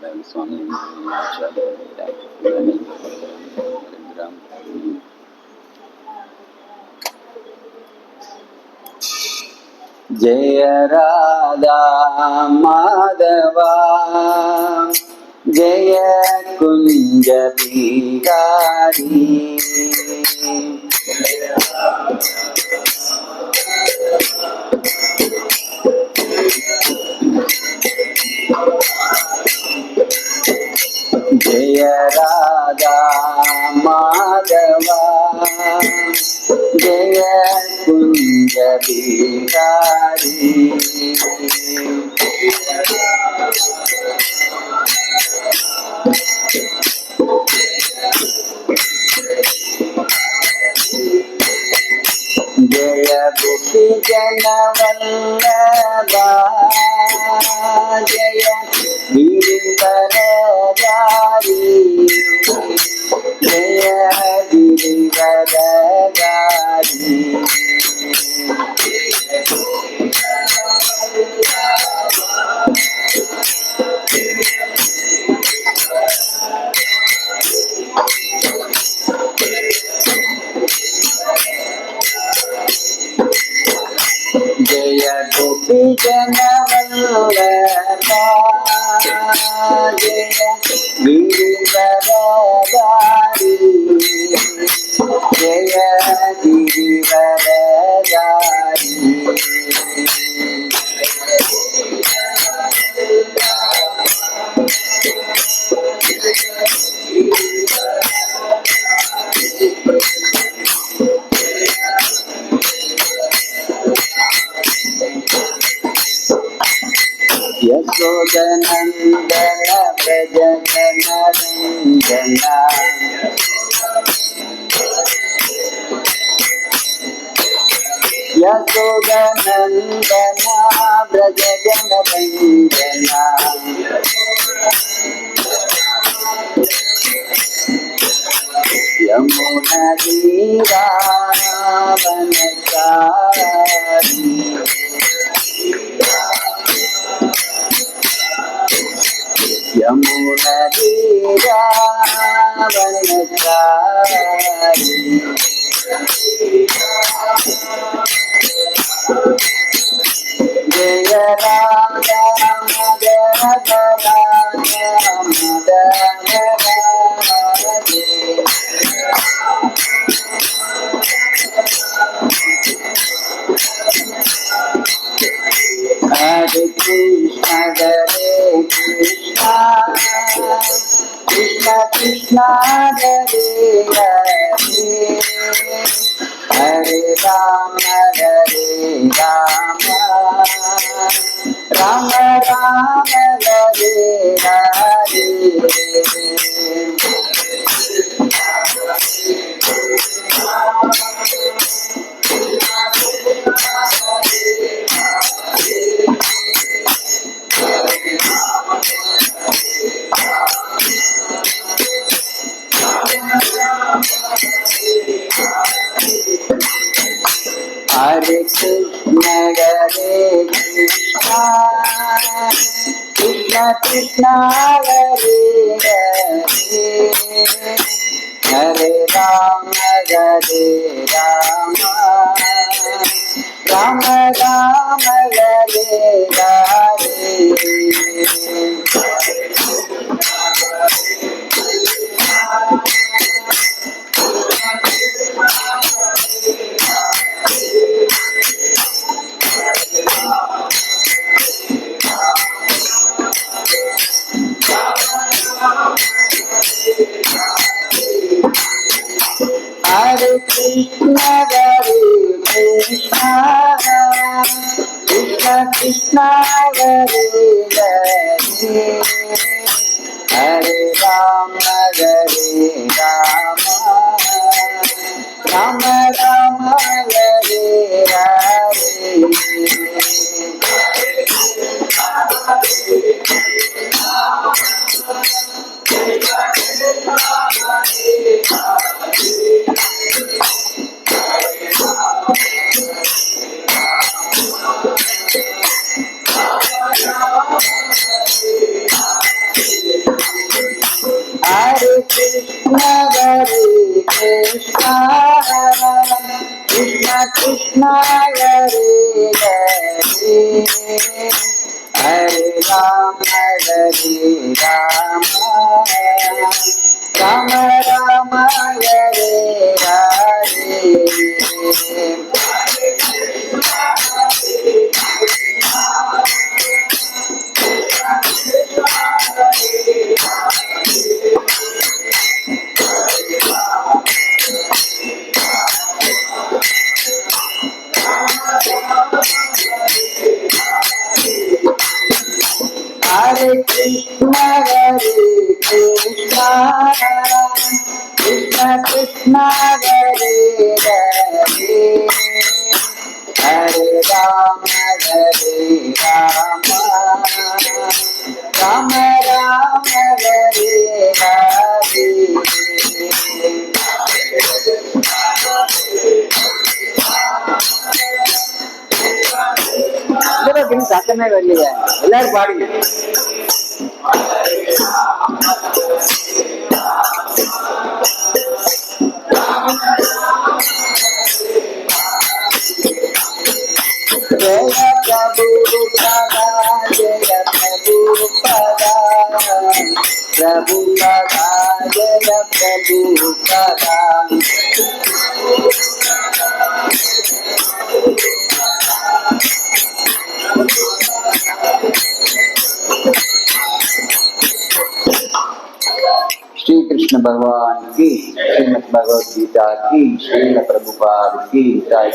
स्वामी जय राधा माधवा जय कुंज बिहारी जय राधा माधवा जय कुंज बिहारी जय गोपी जन वल्लभा जय गिरिवरधारी जय गिरिवरधारी जय गोपी जन वल्लभा जय गिरिवरधारी जय गिरिवरधारी यशोदनंदन व्रज जनरंजना यशोदनंदन व्रज जनरंजना यमुना तीरा वनचारी यमुना तीरा वनचारी जय राधा माधवा हरे Krishna Krishna Krishna Hare Hare Hare Ram Ram Ram Hare Hare Hare Krishna Krishna Krishna Hare Hare Hare Ram Ram Ram Hare Hare Hare Krishna Krishna Krishna Hare Hare Hare Ram Ram Ram Hare Hare Krishna Krishna Hare Hare Hare Rama Rama Rama Hare Hare Hare Krishna Krishna Krishna Hare Hare Hare Rama Rama Rama Hare Hare இதெல்லாம் சத்தமே வரலையே, எல்லாரும் பாடுங்க. ஜெய பிரபு பதா ஜெய பிரபு பதா பிரபு பதா ஜெய பிரபு பதா श्री कृष्ण भगवान की, श्रीमद् भगवद गीता की, श्रील प्रभुपाद की जय।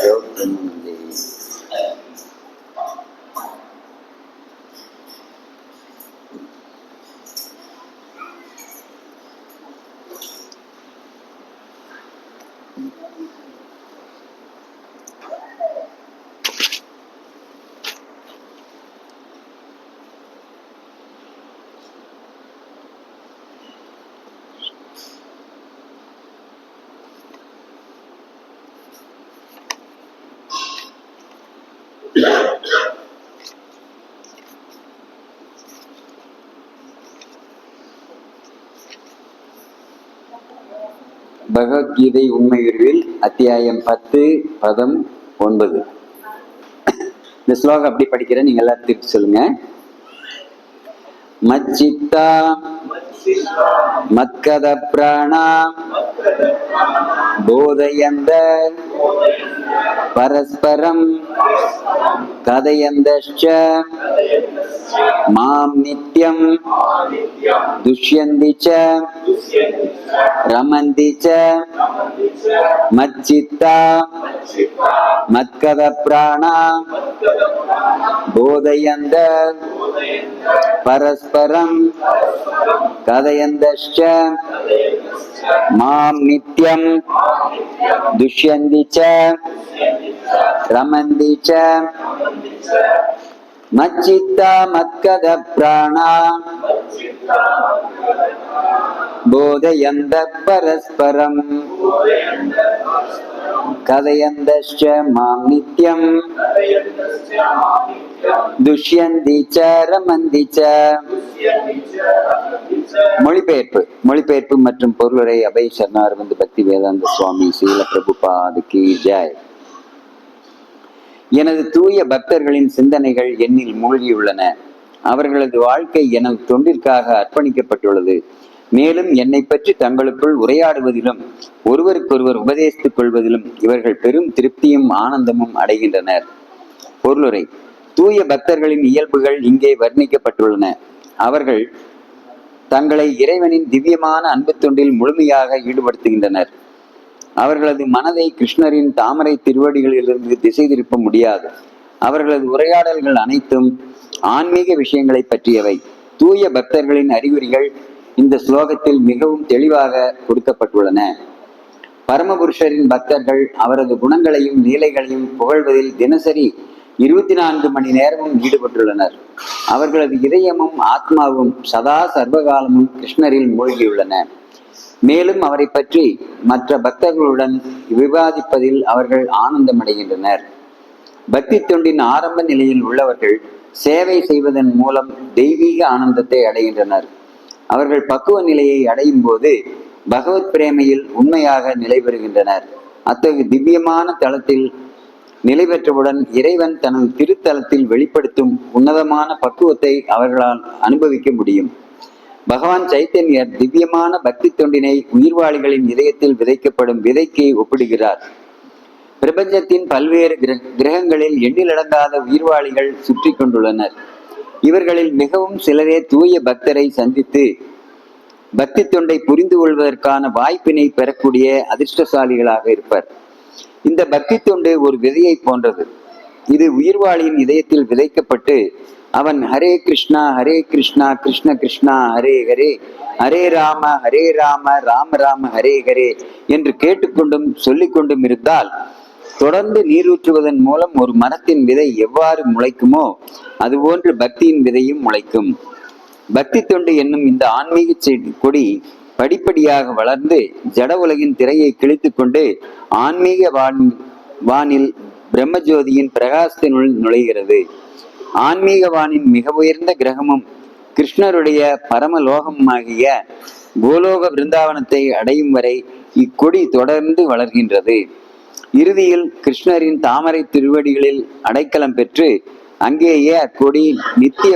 பகவத்கீதை உண்மையுருவில் அத்தியாயம் 10 பதம் 9. இந்த ஸ்லோகம் அப்படி படிக்கிறேன், நீங்க எல்லாம் திருப்பி சொல்லுங்க. மச்சித்தா மத்கத பிராணா போதயந்த பரஸ்பரம் கதயந்தச்ச மாம் நித்யம் துஷ்யந்தி ச ரமந்தி ச மச்சித்தா மத்கத பிராணா போதயந்த பரஸ்பரம் கதயந்தச்ச மாம் நித்யம் துஷ்யந்தி ச ரமந்தி ச மச்சித்தா மத்கத பிராணா போதயந்த பரஸ்பரம் கதயந்தச்ச மாம் நித்யம் துஷ்யந்தி ச ரமந்தி ச. மொழிபெயர்ப்பு மற்றும் பொருளுரை அபய் சரணாரவிந்த் பக்தி வேதாந்த சுவாமி ஸ்ரீல பிரபுபாதுக்கு ஜெய். எனது தூய பக்தர்களின் சிந்தனைகள் என்னில் மூழ்கியுள்ளன. அவர்களது வாழ்க்கை எனது தொண்டிற்காக அர்ப்பணிக்கப்பட்டுள்ளது. மேலும் என்னை பற்றி தங்களுக்குள் உரையாடுவதிலும் ஒருவருக்கொருவர் உபதேசித்துக் கொள்வதிலும் இவர்கள் பெரும் திருப்தியும் ஆனந்தமும் அடைகின்றனர். பொருளுரை. தூய பக்தர்களின் இயல்புகள் இங்கே வர்ணிக்கப்பட்டுள்ளன. அவர்கள் தங்களை இறைவனின் திவ்யமான அன்பு தொண்டில் முழுமையாக ஈடுபடுத்துகின்றனர். அவர்களது மனதை கிருஷ்ணரின் தாமரை திருவடிகளிலிருந்து திசை திருப்ப முடியாது. அவர்களது உரையாடல்கள் அனைத்தும் ஆன்மீக விஷயங்களை பற்றியவை. தூய பக்தர்களின் அறிகுறிகள் இந்த ஸ்லோகத்தில் மிகவும் தெளிவாக கொடுக்கப்பட்டுள்ளன. பரமபுருஷரின் பக்தர்கள் அவரது குணங்களையும் லீலைகளையும் புகழ்வதில் தினசரி 24 மணி நேரமும் ஈடுபட்டுள்ளனர். அவர்களது இதயமும் ஆத்மாவும் சதா சர்வகாலமும் கிருஷ்ணரில் மூழ்கியுள்ளன. மேலும் அவரை பற்றி மற்ற பக்தர்களுடன் விவாதிப்பதில் அவர்கள் ஆனந்தமடைகின்றனர். பக்தி தொண்டின் ஆரம்ப நிலையில் உள்ளவர்கள் சேவை செய்வதன் மூலம் தெய்வீக ஆனந்தத்தை அடைகின்றனர். அவர்கள் பக்குவ நிலையை அடையும் போது பகவத் பிரேமையில் உண்மையாக நிலை பெறுகின்றனர். அத்தகைய திவ்யமான தளத்தில் நிலை பெற்றவுடன் இறைவன் தனது திருத்தலத்தில் வெளிப்படுத்தும் உன்னதமான பக்குவத்தை அவர்களால் அனுபவிக்க முடியும். பகவான் சைத்தன்யர் திவ்யமான பக்தி தொண்டினை உயிர்வாளிகளின் இதயத்தில் விதைக்கப்படும் விதைக்கு ஒப்பிடுகிறார். பிரபஞ்சத்தின் பல்வேறு கிரகங்களில் எண்ணிலடங்காத உயிர்வாளிகள் சுற்றி கொண்டுள்ளனர். இவர்களில் மிகவும் சிலரே தூய பக்தரை சந்தித்து பக்தி தொண்டை புரிந்து கொள்வதற்கான வாய்ப்பினை பெறக்கூடிய அதிர்ஷ்டசாலிகளாக இருப்பர். இந்த பக்தி தொண்டு ஒரு விதையை போன்றது. இது உயிர்வாளியின் இதயத்தில் விதைக்கப்பட்டு அவன் ஹரே கிருஷ்ணா கிருஷ்ணா கிருஷ்ணா ஹரே ஹரே, ஹரே ராம ராம ராம ஹரே ஹரே என்று கேட்டுக்கொண்டும் சொல்லிக்கொண்டும் இருந்தால், தொடர்ந்து நீரூற்றுவதன் மூலம் ஒரு மரத்தின் விதை எவ்வாறு முளைக்குமோ அதுபோன்று பக்தியின் விதையும் முளைக்கும். பக்தி தொண்டு என்னும் இந்த ஆன்மீக கொடி படிப்படியாக வளர்ந்து ஜட உலகின் திரையை கிழித்து கொண்டு ஆன்மீக வானில் பிரம்மஜோதியின் பிரகாசத்தினுள் நுழைகிறது. ஆன்மீக வானின் மிக உயர்ந்த கிரகமும் கிருஷ்ணருடைய பரமலோகமாகிய கோலோக பிருந்தாவனத்தை அடையும் வரை இக்கொடி தொடர்ந்து வளர்கின்றது. இறுதியில் கிருஷ்ணரின் தாமரை திருவடிகளில் அடைக்கலம் பெற்று அங்கேயே அக்கொடி நித்திய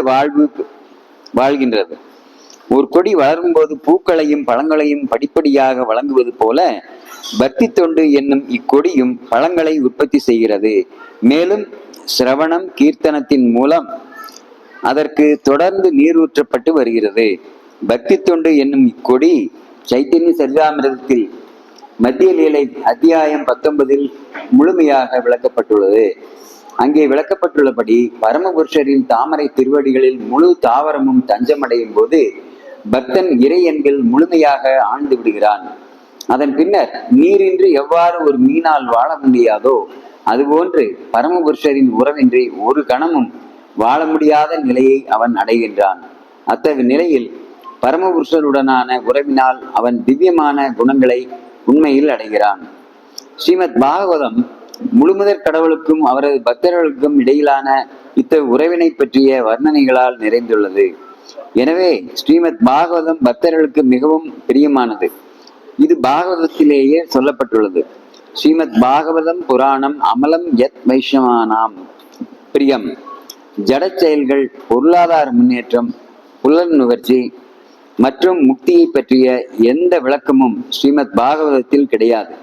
வாழ்கின்றது. ஒரு கொடி வளரும் போது பூக்களையும் பழங்களையும் படிப்படியாக வழங்குவது போல பக்தி தொண்டு என்னும் இக்கொடியும் பழங்களை உற்பத்தி செய்கிறது. மேலும் சிரவணம் கீர்த்தனத்தின் மூலம் அதற்கு தொடர்ந்து நீரூற்றப்பட்டு வருகிறது. பக்தி தொண்டு என்னும் இக்கொடி சைத்தன்ய சரிதாமிரதத்தில் மத்திய லீலை அத்தியாயம் 19 முழுமையாக விளக்கப்பட்டுள்ளது. அங்கே விளக்கப்பட்டுள்ளபடி பரமபுருஷரின் தாமரை திருவடிகளில் முழு தாவரமும் தஞ்சமடையும் போது பக்தன் இறை எண்கள் முழுமையாக ஆழ்ந்து விடுகிறான். அதன் பின்னர் நீரின்றி எவ்வாறு ஒரு மீனால் வாழ முடியாதோ அதுபோன்று பரமபுருஷரின் உறவின்றி ஒரு கணமும் வாழ முடியாத நிலையை அவன் அடைகின்றான். அத்தகைய நிலையில் பரமபுருஷருடனான உறவினால் அவன் திவ்யமான குணங்களை உண்மையில் அடைகிறான். ஸ்ரீமத் பாகவதம் முழுமுதற் கடவுளுக்கும் அவரது பக்தர்களுக்கும் இடையிலான இத்தகைய உறவினை பற்றிய வர்ணனைகளால் நிறைந்துள்ளது. எனவே ஸ்ரீமத் பாகவதம் பக்தர்களுக்கு மிகவும் பிரியமானது. இது பாகவதத்திலேயே சொல்லப்பட்டுள்ளது. ஸ்ரீமத் பாகவதம் புராணம் அமலம் யத் வைஷ்ணவானாம் பிரியம். ஜட செயல்கள், பொருளாதார முன்னேற்றம், புலன் நுகர்ச்சி மற்றும் முக்தியை பற்றிய எந்த விளக்கமும் ஸ்ரீமத் பாகவதத்தில் கிடையாது.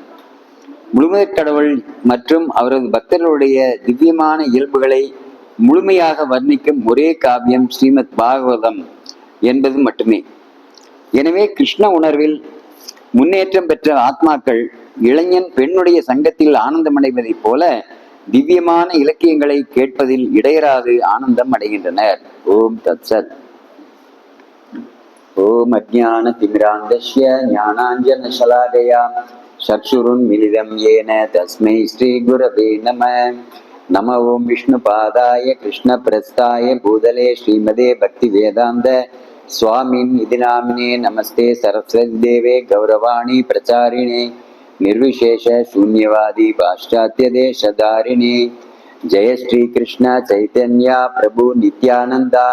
முழுமுதற் கடவுள் மற்றும் அவரது பக்தர்களுடைய திவ்யமான இயல்புகளை முழுமையாக வர்ணிக்கும் ஒரே காவியம் ஸ்ரீமத் பாகவதம் என்பது மட்டுமே. எனவே கிருஷ்ண உணர்வில் முன்னேற்றம் பெற்ற ஆத்மாக்கள் இளைஞன் பெண்ணுடைய சங்கத்தில் ஆனந்தமடைவதைப் போல திவ்யமான இலக்கியங்களை கேட்பதில் இடையராது ஆனந்தம் அடைகின்றனர். ஓம் தத்சத். ஓம் அஜ்ஞான திமிராந்தஸ்ய ஞானாஞ்சன ஷலாகயா சக்ஷுருன்மிலிதம் ஏன தஸ்மை ஸ்ரீ குரவே நம. நம ஓம் விஷ்ணுபாதாய கிருஷ்ண பிரஸ்தாய பூதலே ஸ்ரீமதே பக்தி வேதாந்த சுவாமின் இதி நாமினே. நமஸ்தே சரஸ்வதி தேவே கௌரவாணி பிரச்சாரிணே நிர்விசேஷ சூன்யவாதி பாஷ்சாத்ய தேசதாரிணே. ஜெய ஸ்ரீ கிருஷ்ண சைத்தன்யா பிரபு நித்யானந்தா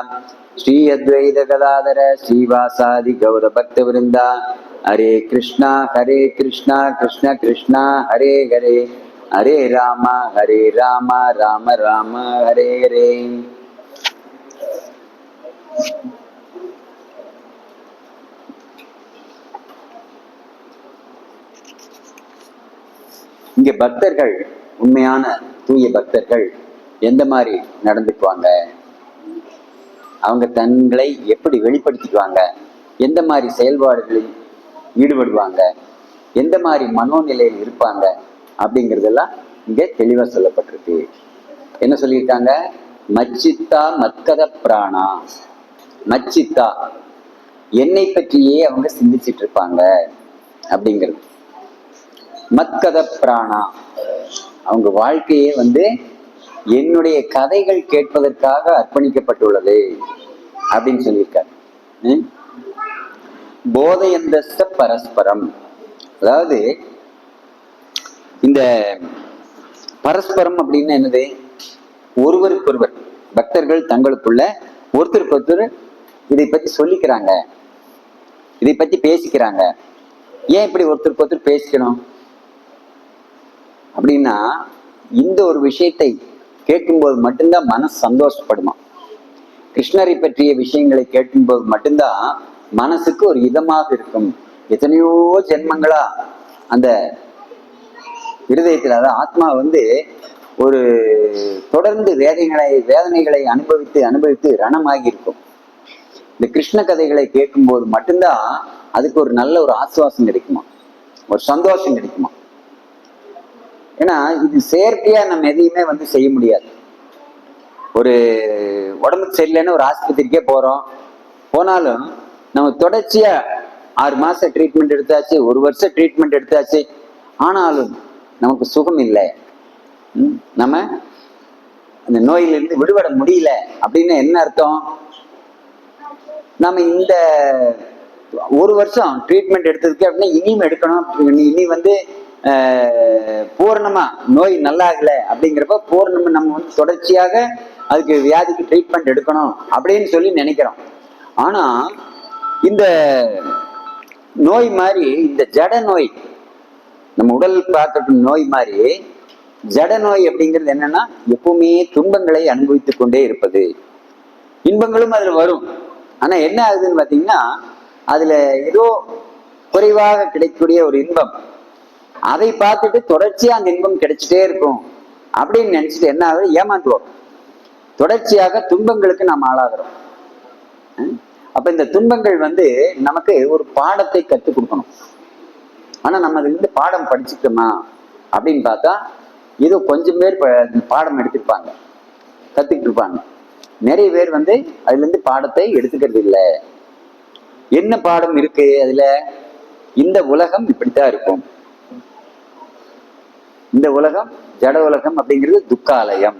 ஸ்ரீ அத்வைத கதாதர ஸ்ரீவாசாதி கௌர பக்த விருந்தா. ஹரே கிருஷ்ணா கிருஷ்ணா கிருஷ்ணா ஹரே ஹரே, ஹரே ராம ராம ராம ஹரே ஹரே. இங்க பக்தர்கள், உண்மையான தூய பக்தர்கள் எந்த மாதிரி நடந்துக்குவாங்க, அவங்க தங்களை எப்படி வெளிப்படுத்திக்குவாங்க, எந்த மாதிரி செயல்பாடுகளில் ஈடுபடுவாங்க, எந்த மாதிரி மனோநிலையில் இருப்பாங்க அப்படிங்கிறதெல்லாம் இங்க தெளிவா சொல்லப்பட்டிருக்கு. என்ன சொல்லியிருக்காங்க? மச்சித்தா மத்கத பிராணா. மச்சித்தா, என்னை பற்றியே அவங்க சிந்திச்சிட்டு இருப்பாங்க அப்படிங்கிறது. மத்கத பிராணா, அவங்க வாழ்க்கையே என்னுடைய கதைகள் கேட்பதற்காக அர்ப்பணிக்கப்பட்டுள்ளது அப்படின்னு சொல்லியிருக்காரு. போதையந்தஸ்த பரஸ்பரம், அதாவது இந்த பரஸ்பரம் அப்படின்னு என்னது? ஒருவருக்கொருவர் பக்தர்கள் தங்களுக்குள்ள ஒருத்தருக்கு ஒருத்தர் இதை பத்தி சொல்லிக்கிறாங்க, இதை பத்தி பேசிக்கிறாங்க. ஏன் இப்படி ஒருத்தருக்கு ஒருத்தர் பேசிக்கணும் அப்படின்னா, இந்த ஒரு விஷயத்தை கேட்கும்போது மட்டும்தான் மனசு சந்தோஷப்படுமா. கிருஷ்ணரை பற்றிய விஷயங்களை கேட்கும்போது மட்டும்தான் மனசுக்கு ஒரு இதமாக இருக்கும். எத்தனையோ ஜென்மங்களா அந்த இருதயத்தில், அதாவது ஆத்மா ஒரு தொடர்ந்து வேதனைகளை அனுபவித்து அனுபவித்து ரணமாகி இருக்கும். இந்த கிருஷ்ண கதைகளை கேட்கும்போது மட்டும்தான் அதுக்கு ஒரு நல்ல ஒரு ஆசுவாசம் கிடைக்குமா, ஒரு சந்தோஷம் கிடைக்குமா. ஏன்னா இது செயற்கையா நம்ம எதையுமே செய்ய முடியாது. ஒரு உடம்புக்கு சரியில்லைன்னு ஒரு ஆஸ்பத்திரிக்கே போறோம், போனாலும் நம்ம தொடர்ச்சியா 6 மாசம் ட்ரீட்மெண்ட் எடுத்தாச்சு, 1 வருஷம் ட்ரீட்மெண்ட் எடுத்தாச்சு, ஆனாலும் நமக்கு சுகம் இல்லை, நம்ம அந்த நோயிலிருந்து விடுபட முடியல அப்படின்னு என்ன அர்த்தம்? நம்ம இந்த 1 வருஷம் ட்ரீட்மெண்ட் எடுத்ததுக்கு அப்படின்னா இனியும் எடுக்கணும், இனி பூரணமா நோய் நல்லா ஆகல அப்படிங்கிறப்ப பூரணமா நம்ம தொடர்ச்சியாக அதுக்கு வியாதிக்கு ட்ரீட்மெண்ட் எடுக்கணும் அப்படின்னு சொல்லி நினைக்கிறோம். ஆனா இந்த நோய் மாதிரி, இந்த ஜட நோய், நம்ம உடல் பார்க்கக்கூடிய நோய் மாதிரி ஜட நோய் அப்படிங்கிறது என்னன்னா, எப்பவுமே துன்பங்களை அனுபவித்துக் கொண்டே இருப்பது. இன்பங்களும் அதுல வரும், ஆனா என்ன ஆகுதுன்னு பாத்தீங்கன்னா, அதுல ஏதோ குறைவாக கிடைக்கக்கூடிய ஒரு இன்பம், அதை பார்த்துட்டு தொடர்ச்சியா அந்த இன்பம் கிடைச்சிட்டே இருக்கும் அப்படின்னு நினைச்சிட்டு என்ன ஆகுது, ஏமாந்துவோம். தொடர்ச்சியாக துன்பங்களுக்கு நாம் ஆளாகிறோம். அப்ப இந்த துன்பங்கள் நமக்கு ஒரு பாடத்தை கற்றுக் கொடுக்கணும். ஆனா நம்ம அதுல இருந்து பாடம் படிச்சுக்கோமா அப்படின்னு பார்த்தா, ஏதோ கொஞ்சம் பேர் பாடம் எடுத்துருப்பாங்க, கத்துக்கிட்டு இருப்பாங்க. நிறைய பேர் அதுல இருந்து பாடத்தை எடுத்துக்கிறது இல்லை. என்ன பாடம் இருக்கு அதுல? இந்த உலகம் இப்படித்தான் இருக்கும், இந்த உலகம் ஜட உலகம் அப்படிங்கிறது துக்காலயம்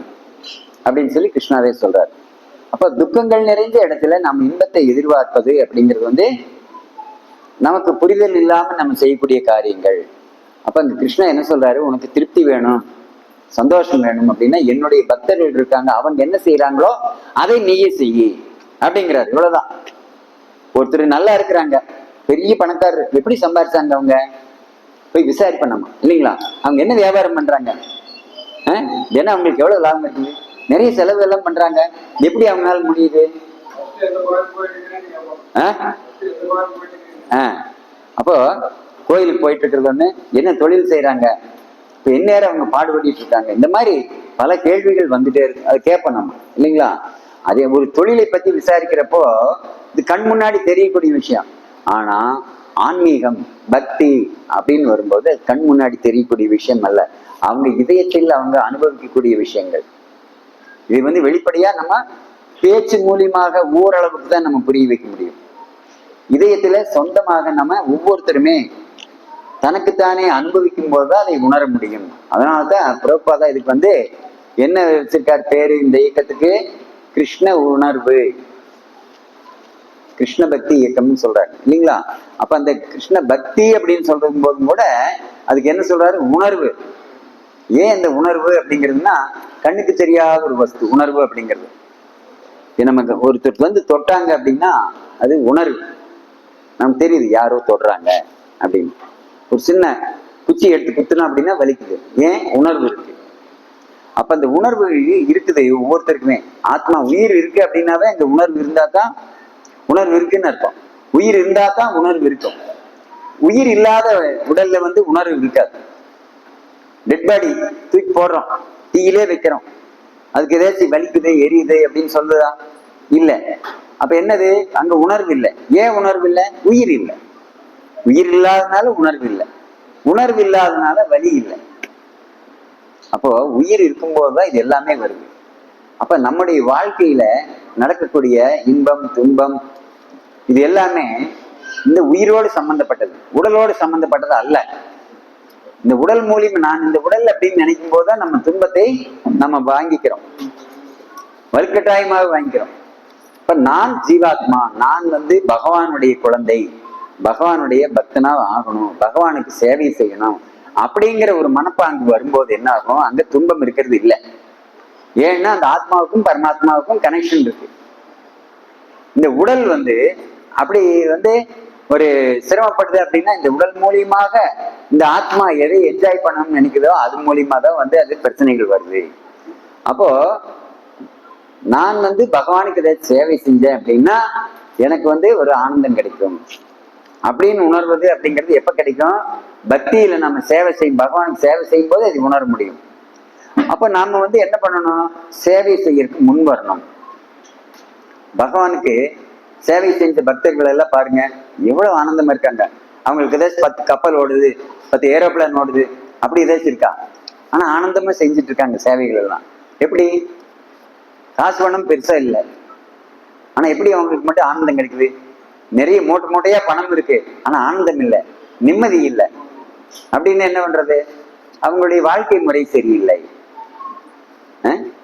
அப்படின்னு சொல்லி கிருஷ்ணாவே சொல்றாரு. அப்ப துக்கங்கள் நிறைந்த இடத்துல நம்ம இன்பத்தை எதிர்பார்ப்பது அப்படிங்கிறது நமக்கு புரிதல் இல்லாம நம்ம செய்யக்கூடிய காரியங்கள். அப்ப அந்த கிருஷ்ணா என்ன சொல்றாரு, உனக்கு திருப்தி வேணும், சந்தோஷம் வேணும் அப்படின்னா என்னுடைய பக்தர்கள் இருக்காங்க, அவங்க என்ன செய்யறாங்களோ அதை நீயே செய்யி அப்படிங்கிறாரு. இவ்வளவுதான். ஒருத்தர் நல்லா இருக்கிறாங்க, பெரிய பணக்காரர், எப்படி சம்பாதிச்சாங்க அவங்க? போய் விசாரி பண்ணாமா இல்லைங்களா? அவங்க என்ன வியாபாரம் பண்றாங்க, ஏன்னா அவங்களுக்கு எவ்வளவு லாபம் இருக்குது, நிறைய செலவு எல்லாம் பண்றாங்க, எப்படி அவங்களால முடியுது? அப்போ கோயிலுக்கு போயிட்டு இருக்கிறது ஒண்ணு, என்ன தொழில் செய்யறாங்க, இப்ப எந்நேரம் அவங்க பாடுபட்டு இருக்காங்க, இந்த மாதிரி பல கேள்விகள் வந்துட்டே இருக்கு. அதை கேட்போம் நம்ம இல்லைங்களா? அதே ஒரு தொழிலை பத்தி விசாரிக்கிறப்போ இது கண் முன்னாடி தெரியக்கூடிய விஷயம். ஆனா ஆன்மீகம் பக்தி அப்படின்னு வரும்போது கண் முன்னாடி தெரியக்கூடிய விஷயம் அல்ல, அவங்க இதயத்தில் அவங்க அனுபவிக்கக்கூடிய விஷயங்கள். இது வெளிப்படையா நம்ம பேச்சு மூலியமாக ஓரளவுக்கு தான் நம்ம புரிய வைக்க முடியும். இதயத்துல சொந்தமாக நம்ம ஒவ்வொருத்தருமே தனக்குத்தானே அனுபவிக்கும் போதுதான் அதை உணர முடியும். அதனாலதான் பிரபுபாதா இதுக்கு என்ன வச்சிருக்கார் பேரு இந்த இயக்கத்துக்கு? கிருஷ்ண உணர்வு, கிருஷ்ண பக்தி இயக்கம்னு சொல்றாரு இல்லைங்களா? அப்ப அந்த கிருஷ்ண பக்தி அப்படின்னு சொல்றது போதும் கூட அதுக்கு என்ன சொல்றாரு? உணர்வு. ஏன் இந்த உணர்வு அப்படிங்கிறதுனா, கண்ணுக்கு தெரியாத ஒரு வஸ்து உணர்வு அப்படிங்கிறது. நமக்கு ஒருத்தர் தொட்டாங்க அப்படின்னா அது உணர்வு, நமக்கு தெரியுது யாரோ தொடுறாங்க அப்படின்னு. ஒரு சின்ன குச்சி எடுத்து குத்துனா அப்படின்னா வலிக்குது, ஏன்? உணர்வு இருக்கு. அப்ப அந்த உணர்வு இருக்குது ஒவ்வொருத்தருக்குமே. ஆத்மா உயிர் இருக்கு அப்படின்னாவே அந்த உணர்வு இருந்தா தான் உணர்வு இருக்குன்னு அர்த்தம். உயிர் இருந்தா தான் உணர்வு இருக்கும். உயிர் இல்லாத உடல்ல உணர்வு இருக்காது. டெட் பாடி தூக்கி போடுறோம், தீயிலே வைக்கிறோம், அதுக்கு ஏதாச்சும் வலிக்குது எரியுது அப்படின்னு சொல்லுதா? இல்ல. அப்ப என்னது? அங்க உணர்வு இல்லை. ஏன் உணர்வு இல்லை? உயிர் இல்லை. உயிர் இல்லாதனால உணர்வு இல்லை, உணர்வு இல்லாதனால வலி இல்லை. அப்போ உயிர் இருக்கும்போதுதான் இது எல்லாமே வருது. அப்ப நம்முடைய வாழ்க்கையில நடக்கக்கூடிய இன்பம் துன்பம் இது எல்லாமே இந்த உயிரோடு சம்பந்தப்பட்டது, உடலோடு சம்பந்தப்பட்டது அல்ல. இந்த உடல் மூலியமா நான் இந்த உடல் அப்படின்னு நினைக்கும் போதுதான் நம்ம துன்பத்தை நம்ம வாங்கிக்கிறோம், வலுக்கட்டாயமாக வாங்கிக்கிறோம். இப்ப நான் ஜீவாத்மா, நான் பகவானுடைய குழந்தை, பகவானுடைய பக்தனா ஆகணும், பகவானுக்கு சேவை செய்யணும் அப்படிங்கிற ஒரு மனப்பாங்கு வரும்போது என்ன ஆகும்? அங்க துன்பம் இருக்கிறது இல்லை. ஏன்னா அந்த ஆத்மாவுக்கும் பரமாத்மாவுக்கும் கனெக்ஷன் இருக்கு. இந்த உடல் அப்படி ஒரு சிரமப்படுது அப்படின்னா இந்த உடல் மூலியமாக இந்த ஆத்மா எதை என்ஜாய் பண்ணணும்னு நினைக்குதோ அது மூலியமா தான் வந்து அது பிரச்சனைகள் வருது. அப்போ நான் வந்து பகவானுக்கு ஏதாச்சும் சேவை செஞ்சேன் அப்படின்னா எனக்கு வந்து ஒரு ஆனந்தம் கிடைக்கும் அப்படின்னு உணர்வது அப்படிங்கிறது எப்ப கிடைக்கும்? பக்தியில நம்ம சேவை செய்யும், பகவானுக்கு சேவை செய்யும் போது அது உணர முடியும். அப்ப நாம வந்து என்ன பண்ணணும்? சேவை செய்யறதுக்கு முன் வரணும். பகவானுக்கு சேவை செஞ்ச பக்தர்கள் எல்லாம் பாருங்க எவ்வளவு ஆனந்தமா இருக்காங்க. அவங்களுக்கு ஏதாச்சும் 10 கப்பல் ஓடுது, 10 ஏரோப்ளான் ஓடுது, அப்படி ஏதாச்சும் இருக்கா? ஆனா ஆனந்தமா செஞ்சுட்டு இருக்காங்க சேவைகள் எல்லாம். எப்படி? காசு பணம் பெருசா இல்லை, ஆனா எப்படி அவங்களுக்கு மட்டும் ஆனந்தம் கிடைக்குது? நிறைய மூட்டை மூட்டையா பணம் இருக்கு, ஆனா ஆனந்தம் இல்லை, நிம்மதி இல்லை. அப்படின்னு என்ன பண்றது? அவங்களுடைய வாழ்க்கை முறை சரியில்லை,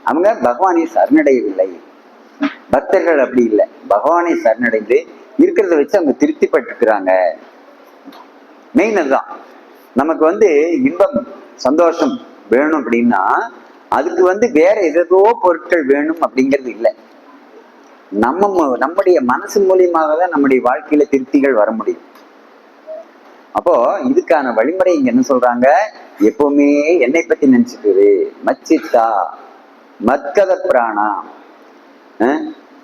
அவங்க பகவானை சரணடையவில்லை. பக்தர்கள் அப்படி இல்லை, பகவானை சரணடைந்து இருக்கிறத வச்சு அவங்க திருப்திப்பட்டிருக்கிறாங்க. மெயின் அதுதான். நமக்கு வந்து இன்பம் சந்தோஷம் வேணும் அப்படின்னா அதுக்கு வந்து வேற ஏதோ பொருட்கள் வேணும் அப்படிங்கிறது இல்லை. நம்முடைய மனசு மூலியமாக தான் நம்முடைய வாழ்க்கையில திருப்திகள் வர முடியும். அப்போ இதுக்கான வழிமுறை இங்க என்ன சொல்றாங்க? எப்பவுமே என்னை பத்தி நினைச்சுட்டு மச்சித்தா மத்கத பிராணா,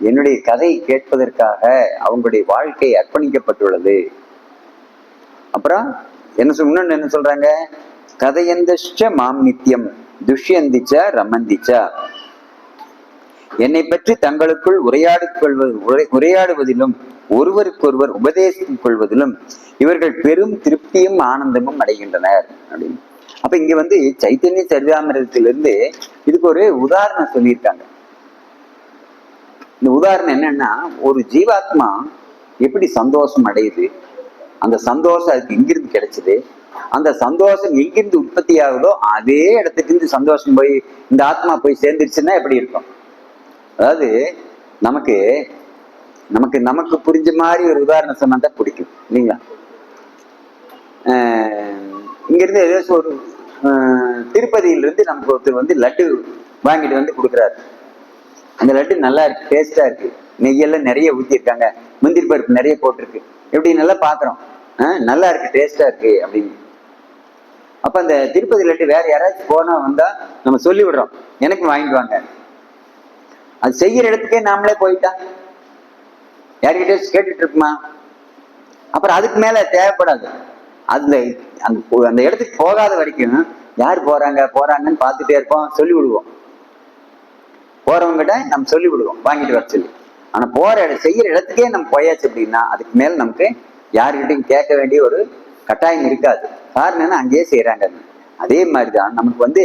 என்னுடைய கதை கேட்பதற்காக அவங்களுடைய வாழ்க்கை அர்ப்பணிக்கப்பட்டுள்ளது. அப்புறம் என்ன சொல்றாங்க? கதையந்தச்ச மாம் நித்தியம் துஷ்யந்திச்ச ரமந்திச்ச, என்னை பற்றி தங்களுக்குள் உரையாடுவதிலும் ஒருவருக்கொருவர் உபதேசித்துக் கொள்வதிலும் இவர்கள் பெரும் திருப்தியும் ஆனந்தமும் அடைகின்றனர் அப்படின்னு. அப்ப இங்க வந்து சைத்தன்ய சரிதாமிரத்திலிருந்து இதுக்கு ஒரு உதாரணம் சொல்லியிருக்காங்க. இந்த உதாரணம் என்னன்னா, ஒரு ஜீவாத்மா எப்படி சந்தோஷம் அடையுது, அந்த சந்தோஷம் அதுக்கு எங்கிருந்து கிடைச்சது, அந்த சந்தோஷம் எங்கிருந்து உற்பத்தி ஆகுதோ அதே இடத்துக்கு இருந்து சந்தோஷம் போய் இந்த ஆத்மா போய் சேர்ந்துருச்சுன்னா எப்படி இருக்கும்? அதாவது நமக்கு நமக்கு நமக்கு புரிஞ்ச மாதிரி ஒரு உதாரணம் சொன்னா தான் பிடிக்கும் இல்லைங்களா? இங்க இருந்து ஏதாச்சும் ஒரு திருப்பதியிலிருந்து நமக்கு ஒருத்தர் வந்து லட்டு வாங்கிட்டு வந்து கொடுக்குறாரு. அந்த லட்டு நல்லா இருக்கு, டேஸ்டா இருக்கு, நெய்யெல்லாம் நிறைய ஊற்றிருக்காங்க, முந்திரி பருப்பு நிறைய போட்டிருக்கு, எப்படி நல்லா பாக்குறோம், நல்லா இருக்கு, டேஸ்டா இருக்கு அப்படின்னு. அப்ப அந்த திருப்பதி லட்டு வேற யாராச்சும் போனா வந்தா நம்ம சொல்லி விடுறோம், எனக்கு வாங்கிட்டு வாங்க. அது செய்யற இடத்துக்கே நாமளே போயிட்டா யார்கிட்ட கேட்டுட்டு இருக்குமா? அப்புறம் அதுக்கு மேல தேவைப்படாது. அதுல அந்த இடத்துக்கு போகாத வரைக்கும் யார் போறாங்கன்னு பார்த்துட்டே இருப்போம், சொல்லி விடுவோம். போறவங்கிட்ட நம்ம சொல்லி விடுவோம் வாங்கிட்டு வர சொல்லி. ஆனா செய்யற இடத்துக்கே நம்ம போயாச்சு அப்படின்னா அதுக்கு மேல நமக்கு யாருக்கிட்டையும் கேட்க வேண்டிய ஒரு கட்டாயம் இருக்காது. காரணம் என்ன? அங்கேயே செய்யறாங்க. அதே மாதிரிதான் நமக்கு வந்து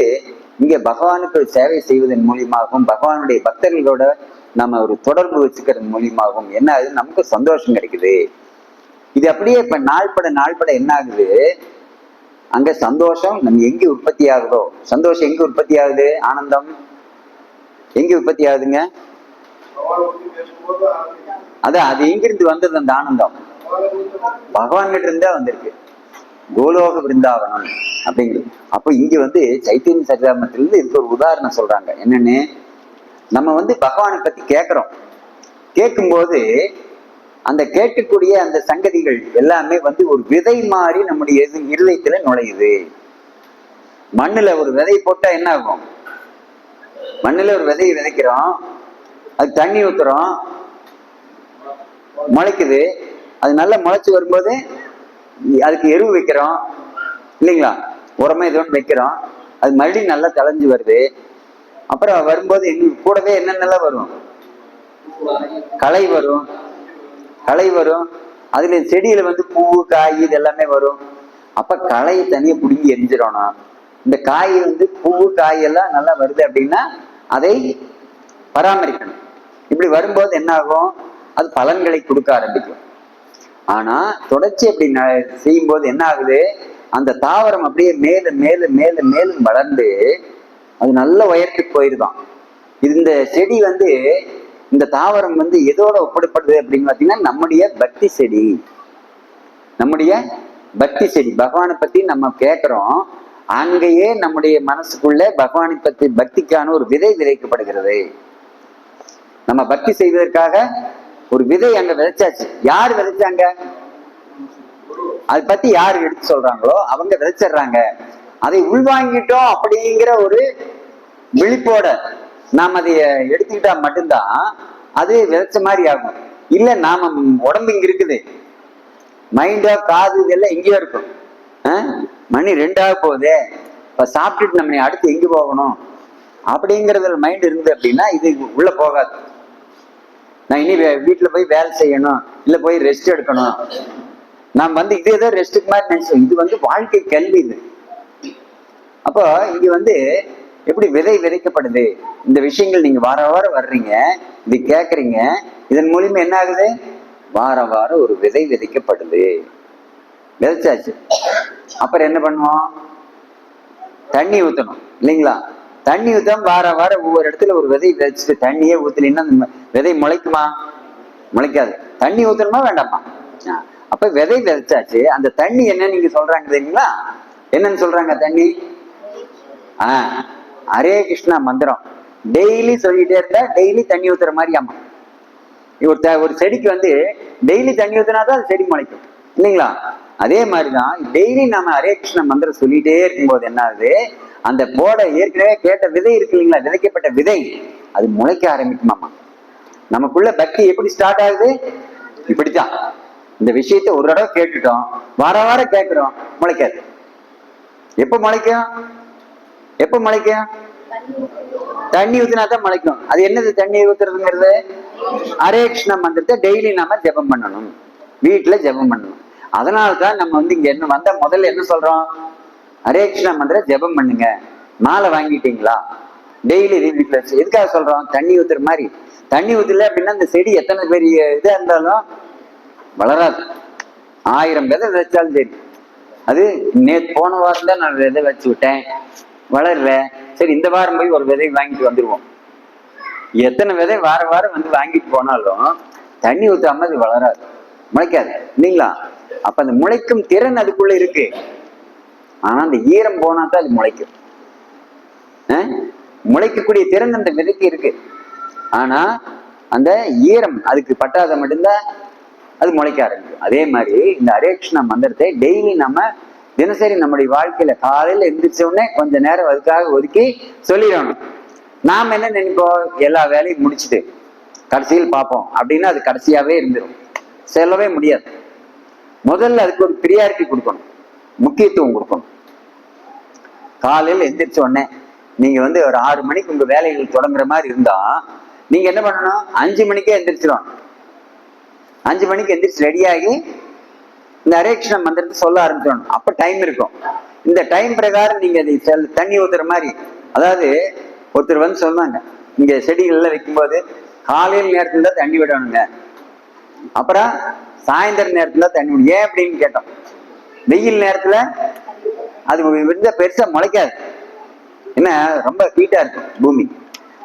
இங்க பகவானுக்கு சேவை செய்வதன் மூலியமாகவும் பகவானுடைய பக்தர்களோட நம்ம ஒரு தொடர்பு வச்சுக்கிறது மூலியமாகவும் என்ன ஆகுது? நமக்கு சந்தோஷம் கிடைக்குது. இது அப்படியே இப்ப நாள்பட என்ன ஆகுது? அங்க சந்தோஷம் நம்ம எங்க உற்பத்தி ஆகுதோ, சந்தோஷம் எங்க உற்பத்தி ஆகுது? ஆனந்தம் எங்க உற்பத்தி ஆகுதுங்க? அதான் அது எங்கிருந்து வந்தது? அந்த ஆனந்தம் பகவான் கிட்ட இருந்தா வந்திருக்கு, கோலோக பிருந்தாவனம் அப்படிங்கிறது. அப்போ இங்க வந்து சைத்தன்ய சரிதாமத்திலிருந்து இதுக்கு ஒரு உதாரணம் சொல்றாங்க. என்னன்னு, நம்ம வந்து பகவானை பத்தி கேட்கிறோம், கேட்கும்போது அந்த கேட்கக்கூடிய அந்த சங்கதிகள் எல்லாமே வந்து ஒரு விதை மாதிரி நம்முடைய இருதயத்துல நுழையுது. மண்ணுல ஒரு விதை போட்டா என்ன ஆகும்? மண்ணுல ஒரு விதையை விதைக்கிறோம், அது தண்ணி ஊத்துறோம், முளைக்குது. அது நல்லா முளைச்சு வரும்போது அதுக்கு எருவு வைக்கிறோம் இல்லைங்களா, உரமா ஏதோ ஒன்று வைக்கிறோம், அது மறுபடியும் நல்லா தளைஞ்சு வருது. அப்புறம் வரும்போது எங்களுக்கு கூடவே என்னென்னலாம் வரும்? களை வரும். அதுல செடியில வந்து பூ காய் இது எல்லாமே வரும். அப்ப களையை தனியா பிடுங்கி எரிஞ்சிடணும். இந்த காய் வந்து பூ காய் எல்லாம் நல்லா வருது அப்படின்னா அதை பராமரிக்கணும். இப்படி வரும்போது என்ன ஆகும்? அது பலன்களை கொடுக்க ஆரம்பிக்கும். ஆனா தொடர்ச்சி அப்படி செய்யும் போது என்ன ஆகுது? அந்த தாவரம் அப்படியே மேலும் வளர்ந்து அது நல்ல உயரத்துக்கு போயிருதான். இந்த செடி வந்து, இந்த தாவரம் வந்து எதோட ஒப்பிடப்படுது அப்படின்னு பாத்தீங்கன்னா நம்முடைய பக்தி செடி. பகவானை பத்தி நம்ம கேட்கிறோம், அங்கேயே நம்முடைய மனசுக்குள்ள பகவானை பத்தி பக்திக்கான ஒரு விதை விதைக்கப்படுகிறது. நம்ம பக்தி செய்வதற்காக ஒரு விதை அங்க விதைச்சாச்சு. யார் விதைச்சாங்க? அதை பத்தி யாரு எடுத்து சொல்றாங்களோ அவங்க விதைச்சிடுறாங்க. அதை உள்வாங்கிட்டோம் அப்படிங்கிற ஒரு விழிப்போட நாம் அதை எடுத்துக்கிட்டா மட்டும்தான் அது விதைச்ச மாதிரி ஆகும். இல்ல நாம உடம்பு இங்க இருக்குது, மைண்டா காது இதெல்லாம் எங்கேயோ இருக்கும். மணி 2 போகுது, இப்ப சாப்பிட்டுட்டு நம்ம அடுத்து எங்க போகணும் அப்படிங்கறதுல மைண்ட் இருந்து அப்படின்னா இது உள்ள போகாது. நான் இனி வீட்டுல போய் வேலை செய்யணும், இல்ல போய் ரெஸ்ட் எடுக்கணும், நாம் இது ஏதோ ரெஸ்ட்டுக்கு மாதிரி நினைச்சோம். இது வாழ்க்கை கல்வி. இது அப்போ இங்க எப்படி விதை விதைக்கப்படுது, இந்த விஷயங்கள் நீங்க வார வாரம் வர்றீங்க, இது கேக்குறீங்க, இதன் மூலியமா என்ன ஆகுது, வார வாரம் ஒரு விதை விதைக்கப்படுது. விதைச்சாச்சு, அப்புறம் என்ன பண்ணுவோம், தண்ணி ஊத்தணும் இல்லைங்களா? தண்ணி ஊத்தாம வார வாரம் ஒவ்வொரு இடத்துல ஒரு விதை விதைச்சிட்டு தண்ணியே ஊத்தலைன்னா அந்த விதை முளைக்குமா? முளைக்காது. தண்ணி ஊத்தணுமா வேண்டாமா? அப்ப விதை விதைச்சாச்சு. அந்த தண்ணி என்ன நீங்க சொல்றாங்க தெரியுங்களா? என்னன்னு சொல்றாங்க தண்ணி? ஹரே கிருஷ்ணா மந்திரம் டெய்லி சொல்லிட்டே இருந்தா டெய்லி தண்ணி ஊத்துற மாதிரி. ஆமா, ஒரு செடிக்கு டெய்லி தண்ணி ஊத்தினாதான் அது செடி முளைக்கும் இல்லைங்களா? அதே மாதிரிதான் டெய்லி நாம ஹரே கிருஷ்ணா மந்திரம் சொல்லிட்டே இருக்கும்போது என்ன ஆகுது, அந்த ஏற்கனவே கேட்ட விதை இருக்கு இல்லைங்களா, விதைக்கப்பட்ட விதை அது முளைக்க ஆரம்பிக்குமாமா. நமக்குள்ள பக்தி எப்படி ஸ்டார்ட் ஆகுது? இப்படித்தான். இந்த விஷயத்த ஒரு தடவை கேட்டுட்டோம், வார வாரம் கேட்கிறோம், முளைக்காது. எப்ப முளைக்கும்? எப்ப முளைக்கும்? தண்ணி ஊத்தினா தான் முளைக்கும். அது என்னது தண்ணி ஊத்துறதுங்கிறது? ஹரே கிருஷ்ணா மந்திரத்தை டெய்லி நாம ஜெபம் பண்ணணும், வீட்டுல ஜெபம் பண்ணணும். அதனால்தான் நம்ம இங்க என்ன வந்தா முதல்ல என்ன சொல்றோம், ஹரே கிருஷ்ணா மந்திரம் ஜெபம் பண்ணுங்க. மாலை வாங்கிட்டீங்களா? டெய்லி வீட்டுல எதுக்காக சொல்றோம்? தண்ணி ஊத்துற மாதிரி. தண்ணி ஊத்துல அப்படின்னா அந்த செடி எத்தனை பெரிய இதா இருந்தாலும் வளராது. 1000 விதை விதைச்சாலும் சரி, அது போன வாரம் தான் நான் விதை வச்சு விட்டேன், வளர்ற, சரி இந்த வாரம் போய் ஒரு விதை வாங்கிட்டு வந்துருவோம். எத்தனை விதை வார வாரம் வாங்கிட்டு போனாலும் தண்ணி ஊத்தாம அது வளராது, முளைக்காது இல்லைங்களா? அப்ப அந்த முளைக்கும் திறன் அதுக்குள்ள இருக்கு. ஆனா அந்த ஈரம் போனா தான் அது முளைக்கும். முளைக்கக்கூடிய திறன் அந்த விதைக்கு இருக்கு. ஆனா அந்த ஈரம் அதுக்கு பட்டாத மட்டும்தான் அது முளைக்க ஆரம்பிக்கும். அதே மாதிரி இந்த ஹரே கிருஷ்ணா மந்திரத்தை டெய்லி நம்ம தினசரி நம்முடைய வாழ்க்கையில காலையில எந்திரிச்ச உடனே கொஞ்ச நேரம் அதுக்காக ஒதுக்கி சொல்லிடணும். நாம என்ன நினைப்போம், எல்லா வேலையும் முடிச்சுட்டு கடைசியில் பார்ப்போம் அப்படின்னா அது கடைசியாவே இருந்துடும், செல்லவே முடியாது. முதல்ல அதுக்கு ஒரு பிரியாரிட்டி கொடுக்கணும், முக்கியத்துவம் கொடுக்கணும். காலையில எந்திரிச்ச உடனே நீங்க ஒரு 6 மணிக்கு உங்க வேலைகள் தொடங்குற மாதிரி இருந்தா நீங்க என்ன பண்ணணும், 5 மணிக்கே எந்திரிச்சிடும். 5 மணிக்கு எந்திரிச்சு ரெடியாகி இந்த ஹரே கிருஷ்ணா மந்திரத்தை சொல்ல ஆரம்பிச்சிடணும். அப்ப டைம் இருக்கும். இந்த டைம் பிரகாரம் நீங்க தண்ணி ஊத்துற மாதிரி, அதாவது ஒருத்தர் சொன்னாங்க, இங்க செடிகள்ல வைக்கும்போது காலையில் நேரத்துல தான் தண்ணி விடணுங்க, அப்புறம் சாயந்தர நேரத்துல தண்ணி விடும். ஏன் அப்படின்னு கேட்டோம். வெயில் நேரத்துல அது பெருசா முளைக்காது, என்ன ரொம்ப ஹீட்டா இருக்கும் பூமி.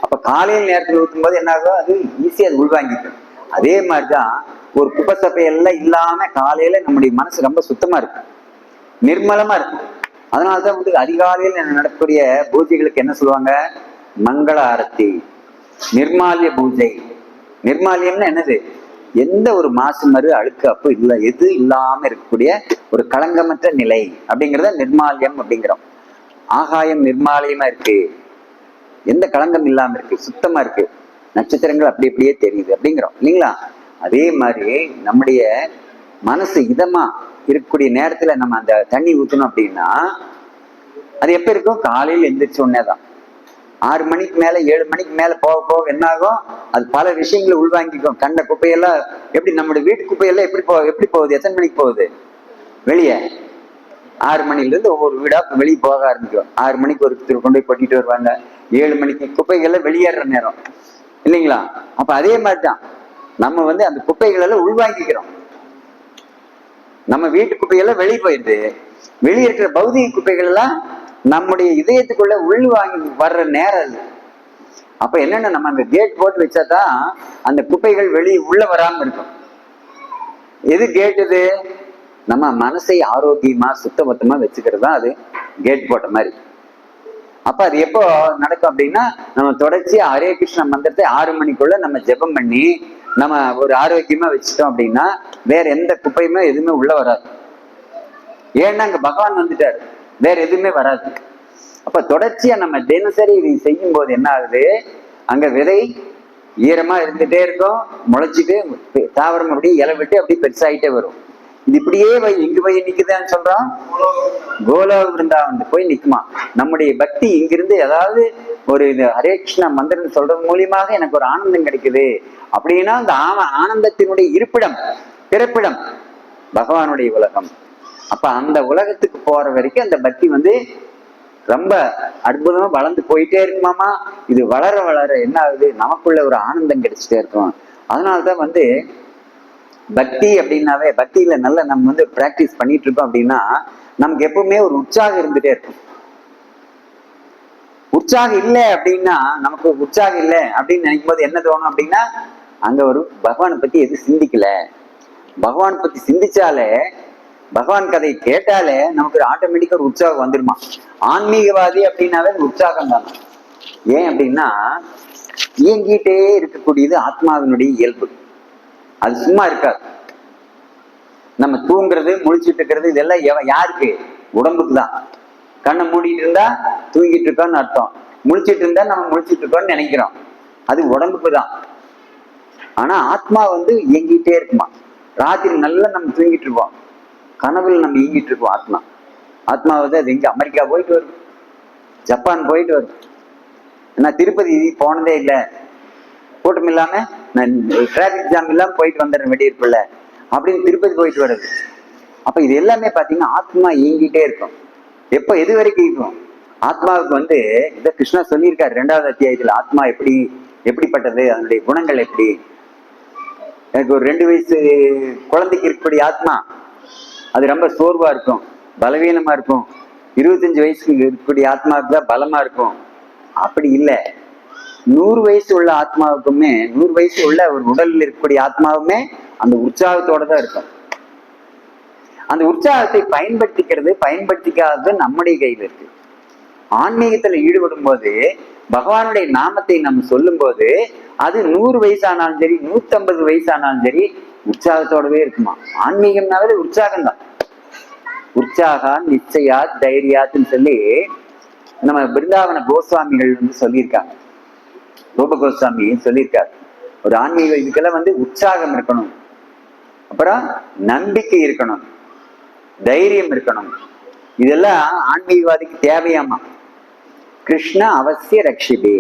அப்ப காலையில் நேரத்துல ஊற்றும் போது என்ன ஆகும், அது ஈஸியா அது உள்வாங்கிக்கும். அதே மாதிரிதான் ஒரு குப்பை சப்பையெல்லாம் இல்லாம காலையில நம்முடைய மனசு ரொம்ப சுத்தமா இருக்கும், நிர்மலமா இருக்கும். அதனாலதான் அதிகாலையில் நடக்கக்கூடிய பூஜைகளுக்கு என்ன சொல்லுவாங்க, மங்கள ஆரத்தி, நிர்மாலிய பூஜை. நிர்மாலியம்னா என்னது, எந்த ஒரு மாசு மறு அழுக்கு அப்பு இல்ல, எது இல்லாம இருக்கக்கூடிய ஒரு களங்கமற்ற நிலை அப்படிங்கிறத நிர்மாலியம் அப்படிங்கிறோம். ஆகாயம் நிர்மாலியமா இருக்கு, எந்த களங்கம் இல்லாம இருக்கு, சுத்தமா இருக்கு, நட்சத்திரங்கள் அப்படி அப்படியே தெரியுது அப்படிங்கிறோம் இல்லைங்களா? அதே மாதிரி நம்முடைய மனசு இதமா இருக்கக்கூடிய நேரத்துல நம்ம அந்த தண்ணி ஊற்றணும் அப்படின்னா அது எப்ப இருக்கும், காலையில் எந்திரிச்ச உடனேதான். 6 மணிக்கு மேல 7 மணிக்கு மேல போக போக என்ன ஆகும், அது பல விஷயங்களை உள்வாங்கிக்கும். கண்ட குப்பையெல்லாம் எப்படி நம்முடைய வீட்டு குப்பையெல்லாம் எப்படி போகுது, எத்தனை மணிக்கு போகுது வெளியே? 6 மணில இருந்து ஒவ்வொரு வீடா வெளியே போக ஆரம்பிக்கும். 6 மணிக்கு ஒருத்தர் கொண்டு போய் கொட்டிட்டு வருவாங்க, 7 மணிக்கு குப்பைகள்லாம் வெளியேற நேரம் இல்லைங்களா? அப்ப அதே மாதிரிதான் நம்ம அந்த குப்பைகள் எல்லாம் உள்வாங்கிக்கிறோம். நம்ம வீட்டு குப்பையெல்லாம் வெளியே போயிடுது, வெளியே இருக்கிற பௌதிக குப்பைகள் எல்லாம் நம்முடைய இதயத்துக்குள்ள உள்வாங்கி வர்ற நேரம் அது. அப்ப என்னன்னா நம்ம அந்த கேட் போட்டு வச்சாதான் அந்த குப்பைகள் வெளியே உள்ள வராம இருக்கும். எது கேட்? இது நம்ம மனசை ஆரோக்கியமா சுத்தபத்தமா வச்சுக்கிறது தான் அது கேட் போட்ட மாதிரி. அப்ப அது எப்போ நடக்கும் அப்படின்னா, நம்ம தொடர்ச்சி ஹரே கிருஷ்ணா மந்திரத்தை 6 மணிக்குள்ள நம்ம ஜெபம் பண்ணி நம்ம ஒரு ஆரோக்கியமா வச்சுட்டோம் அப்படின்னா வேற எந்த குப்பையுமே எதுவுமே உள்ள வராது. ஏன்னா அங்க பகவான் வந்துட்டாரு, வேற எதுவுமே வராது. அப்ப தொடர்ச்சியா நம்ம தினசரி இதை செய்யும் போது என்ன ஆகுது, அங்க விதை ஈரமா இருந்துட்டே இருக்கும், முளைச்சிட்டு தாவரம் அப்படியே இலை விட்டு அப்படியே பெருசாயிட்டே வரும். இது இப்படியே இங்கு போய் நிக்குதான்னு சொல்றோம், கோலோக விருந்தாவன் போய் நிக்குமா. நம்முடைய பக்தி இங்கிருந்து ஏதாவது ஒரு இது ஹரே கிருஷ்ணா மந்திரம் சொல்றது மூலியமாக எனக்கு ஒரு ஆனந்தம் கிடைக்குது அப்படின்னா அந்த ஆனந்தத்தினுடைய இருப்பிடம், பிறப்பிடம் பகவானுடைய உலகம். அப்ப அந்த உலகத்துக்கு போற வரைக்கும் அந்த பக்தி ரொம்ப அற்புதமா வளர்ந்து போயிட்டே இருக்குமாமா. இது வளர வளர என்ன ஆகுது, நமக்குள்ள ஒரு ஆனந்தம் கிடைச்சிட்டே இருக்கும். அதனாலதான் பக்தி அப்படின்னாவே, பக்தியில நல்ல நம்ம பிராக்டிஸ் பண்ணிட்டு இருக்கோம் அப்படின்னா நமக்கு எப்பவுமே ஒரு உற்சாகம் இருந்துட்டே இருக்கும். உற்சாகம் இல்லை அப்படின்னா, நமக்கு உற்சாகம் இல்லை அப்படின்னு நினைக்கும் போது என்ன தோணும் அப்படின்னா, அங்க ஒரு பகவானை பத்தி எது சிந்திக்கல. பகவான் பத்தி சிந்திச்சாலே, பகவான் கதை கேட்டாலே நமக்கு ஆட்டோமேட்டிக்கா ஒரு உற்சாகம் வந்துருமா. ஆன்மீகவாதி அப்படின்னாவே உற்சாகம் தானே. ஏன் அப்படின்னா, இயங்கிட்டே இருக்கக்கூடியது ஆத்மாவினுடைய இயல்பு, அது சும்மா இருக்காது. நம்ம தூங்குறது முழிச்சிட்டு இருக்கிறது இதெல்லாம் யாருக்கு, உடம்புக்கு தான். கண்ணை மூடிட்டு இருந்தா தூங்கிட்டு இருக்கோம்னு அர்த்தம், முழிச்சிட்டு இருந்தா நம்ம முழிச்சிட்டு இருக்கோம்னு நினைக்கிறோம், அது உடம்புக்கு தான். ஆனா ஆத்மா இயங்கிட்டே இருக்குமா. ராத்திரி நல்லா நம்ம தூங்கிட்டு இருக்கோம், கனவுல நம்ம இயங்கிட்டு இருக்கோம். ஆத்மா அது எங்க அமெரிக்கா போயிட்டு வரும், ஜப்பான் போயிட்டு வரும். நான் திருப்பதி போனதே இல்லை, கூட்டம் இல்லாம நான் டிராபிக் ஜாம் இல்லாம போயிட்டு வந்துடுறேன் வெடியிருப்புல அப்படின்னு திருப்பதி போயிட்டு வருது. அப்ப இது எல்லாமே பாத்தீங்கன்னா ஆத்மா இயங்கிட்டே இருக்கும். எப்ப எது வரைக்கும் இருக்கும், ஆத்மாவுக்கு இதை கிருஷ்ணா சொல்லியிருக்காரு 2வது அத்தியாயத்துல. ஆத்மா எப்படிப்பட்டது, அதனுடைய குணங்கள் எப்படி. எனக்கு ஒரு 2 வயசு குழந்தைக்கு இருக்கக்கூடிய ஆத்மா அது ரொம்ப சோர்வா இருக்கும், பலவீனமா இருக்கும். 25 வயசுக்கு இருக்கக்கூடிய ஆத்மாவுக்கு தான் பலமா இருக்கும். அப்படி இல்லை, 100 வயசு உள்ள ஆத்மாவுக்குமே, 100 வயசு உள்ள ஒரு உடலில் இருக்கக்கூடிய ஆத்மாவுமே அந்த உற்சாகத்தோட தான் இருக்கும். அந்த உற்சாகத்தை பயன்படுத்திக்காதது நம்முடைய கையில் இருக்கு. ஆன்மீகத்துல ஈடுபடும் போது பகவானுடைய நாமத்தை நம்ம சொல்லும் போது அது 100 வயசானாலும் சரி, 150 வயசானாலும் சரி, உற்சாகத்தோடவே இருக்குமா. ஆன்மீகம்னாவே உற்சாகம் தான். உற்சாகா நிச்சயா தைரியாத்துன்னு சொல்லி நம்ம பிருந்தாவன கோஸ்வாமிகள் சொல்லியிருக்காங்க. ரூப கோஸ்வாமி சொல்லியிருக்காரு, ஒரு ஆன்மீக இதுக்கெல்லாம் உற்சாகம் இருக்கணும், அப்புறம் நம்பிக்கை இருக்கணும், தைரியம் இருக்கணும். இதெல்லாம் ஆன்மீகவாதிக்கு தேவையாமா. கிருஷ்ணா அவசிய ரட்சிபே,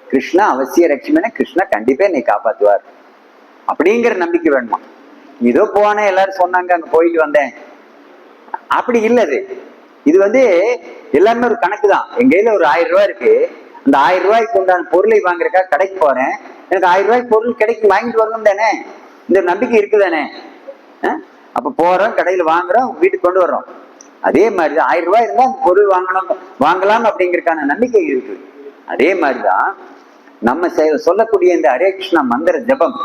கிருஷ்ணா அவசிய ரட்சிபேன்னா கிருஷ்ணா கண்டிப்பா என்னை காப்பாத்துவார் அப்படிங்கிற நம்பிக்கை வேணுமா. இதோ போனேன் எல்லாரும் சொன்னாங்க அங்க போயிட்டு வந்தேன் அப்படி இல்லது. இது எல்லாமே ஒரு கணக்கு தான். என் கையில ஒரு 1000 ரூபாய் இருக்கு, அந்த 1000 ரூபாய்க்கு உண்டான பொருளை வாங்குறக்கா கடைக்கு போறேன், எனக்கு 1000 ரூபாய்க்கு பொருள் கிடைக்கும், வாங்கிட்டு வரணும் தானே, இந்த நம்பிக்கை இருக்குதானே. அப்ப போறோம், கடையில வாங்குறோம், வீட்டுக்கு கொண்டு வர்றோம். அதே மாதிரிதான் 1000 ரூபாய் இருந்தா அந்த பொருள் வாங்கலாம் அப்படிங்கறதுக்கான நம்பிக்கை இருக்கு. அதே மாதிரிதான் நம்ம சொல்லக்கூடிய இந்த ஹரே கிருஷ்ணா மந்திர ஜபம்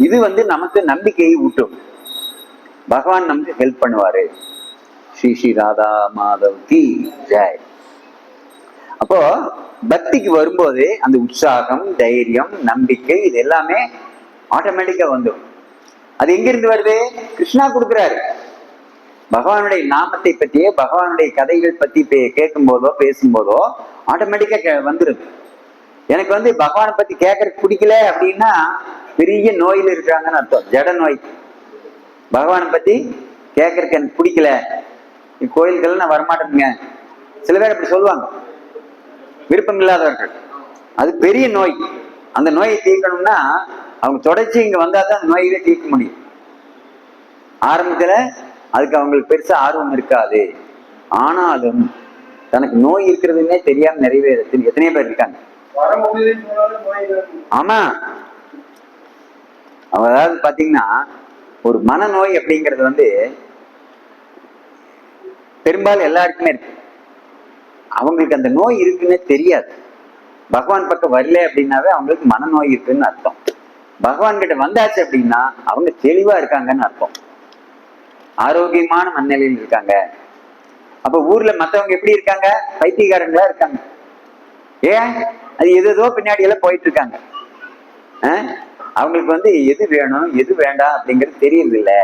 இது நமக்கு நம்பிக்கையை ஊட்டும். பகவான் நமக்கு ஹெல்ப் பண்ணுவாரு. ஸ்ரீ ஸ்ரீ ராதா மாதவ் கி ஜெய். அப்போ பக்திக்கு வரும்போது அந்த உற்சாகம், தைரியம், நம்பிக்கை இது எல்லாமே ஆட்டோமேட்டிக்கா வந்துடும். அது எங்கிருந்து வருது, கிருஷ்ணா கொடுக்குறாரு. பகவானுடைய நாமத்தை பற்றியே, பகவானுடைய கதைகள் பத்தி கேட்கும் போதோ பேசும்போதோ ஆட்டோமேட்டிக்கா வந்துருது. எனக்கு பகவானை பத்தி கேட்கறதுக்கு பிடிக்கல அப்படின்னா பெரிய நோயில் இருக்கிறாங்கன்னு அர்த்தம், ஜட நோய். பகவானை பத்தி கேட்கறதுக்கு எனக்கு பிடிக்கல, கோயில்கள் நான் வரமாட்டேங்க, சில பேர் அப்படி சொல்லுவாங்க, விருப்பம் இல்லாதவர்கள். அது பெரிய நோய். அந்த நோயை தீர்க்கணும்னா அவங்க தொடர்ச்சி இங்க வந்தாதான் அந்த நோயவே தீர்க்க முடியும். ஆரம்பத்துல அதுக்கு அவங்களுக்கு பெருசா ஆர்வம் இருக்காது, ஆனாலும் தனக்கு நோய் இருக்கிறதுன்னே தெரியாம நிறைவேறத்தில் எத்தனையோ பேர் இருக்காங்க. ஆமா, அதாவது பாத்தீங்கன்னா ஒரு மனநோய் அப்படிங்கிறது பெரும்பாலும் எல்லாருக்குமே இருக்கு. அவங்களுக்கு அந்த நோய் இருக்குன்னே தெரியாது. பகவான் பக்கம் வரல அப்படின்னாவே அவங்களுக்கு மனநோய் இருக்குன்னு அர்த்தம். பகவான் கிட்ட வந்தாச்சு அப்படின்னா அவங்க தெளிவா இருக்காங்கன்னு அர்த்தம், ஆரோக்கியமான மனநிலையில் இருக்காங்க. அப்ப ஊர்ல மத்தவங்க எப்படி இருக்காங்க, பைத்தியக்காரங்களா இருக்காங்க. ஏன், அது எதோ பின்னாடி எல்லாம் போயிட்டு இருக்காங்க. அவங்களுக்கு வந்து எது வேணும் எது வேண்டாம் அப்படிங்கிறது தெரியறது இல்லை.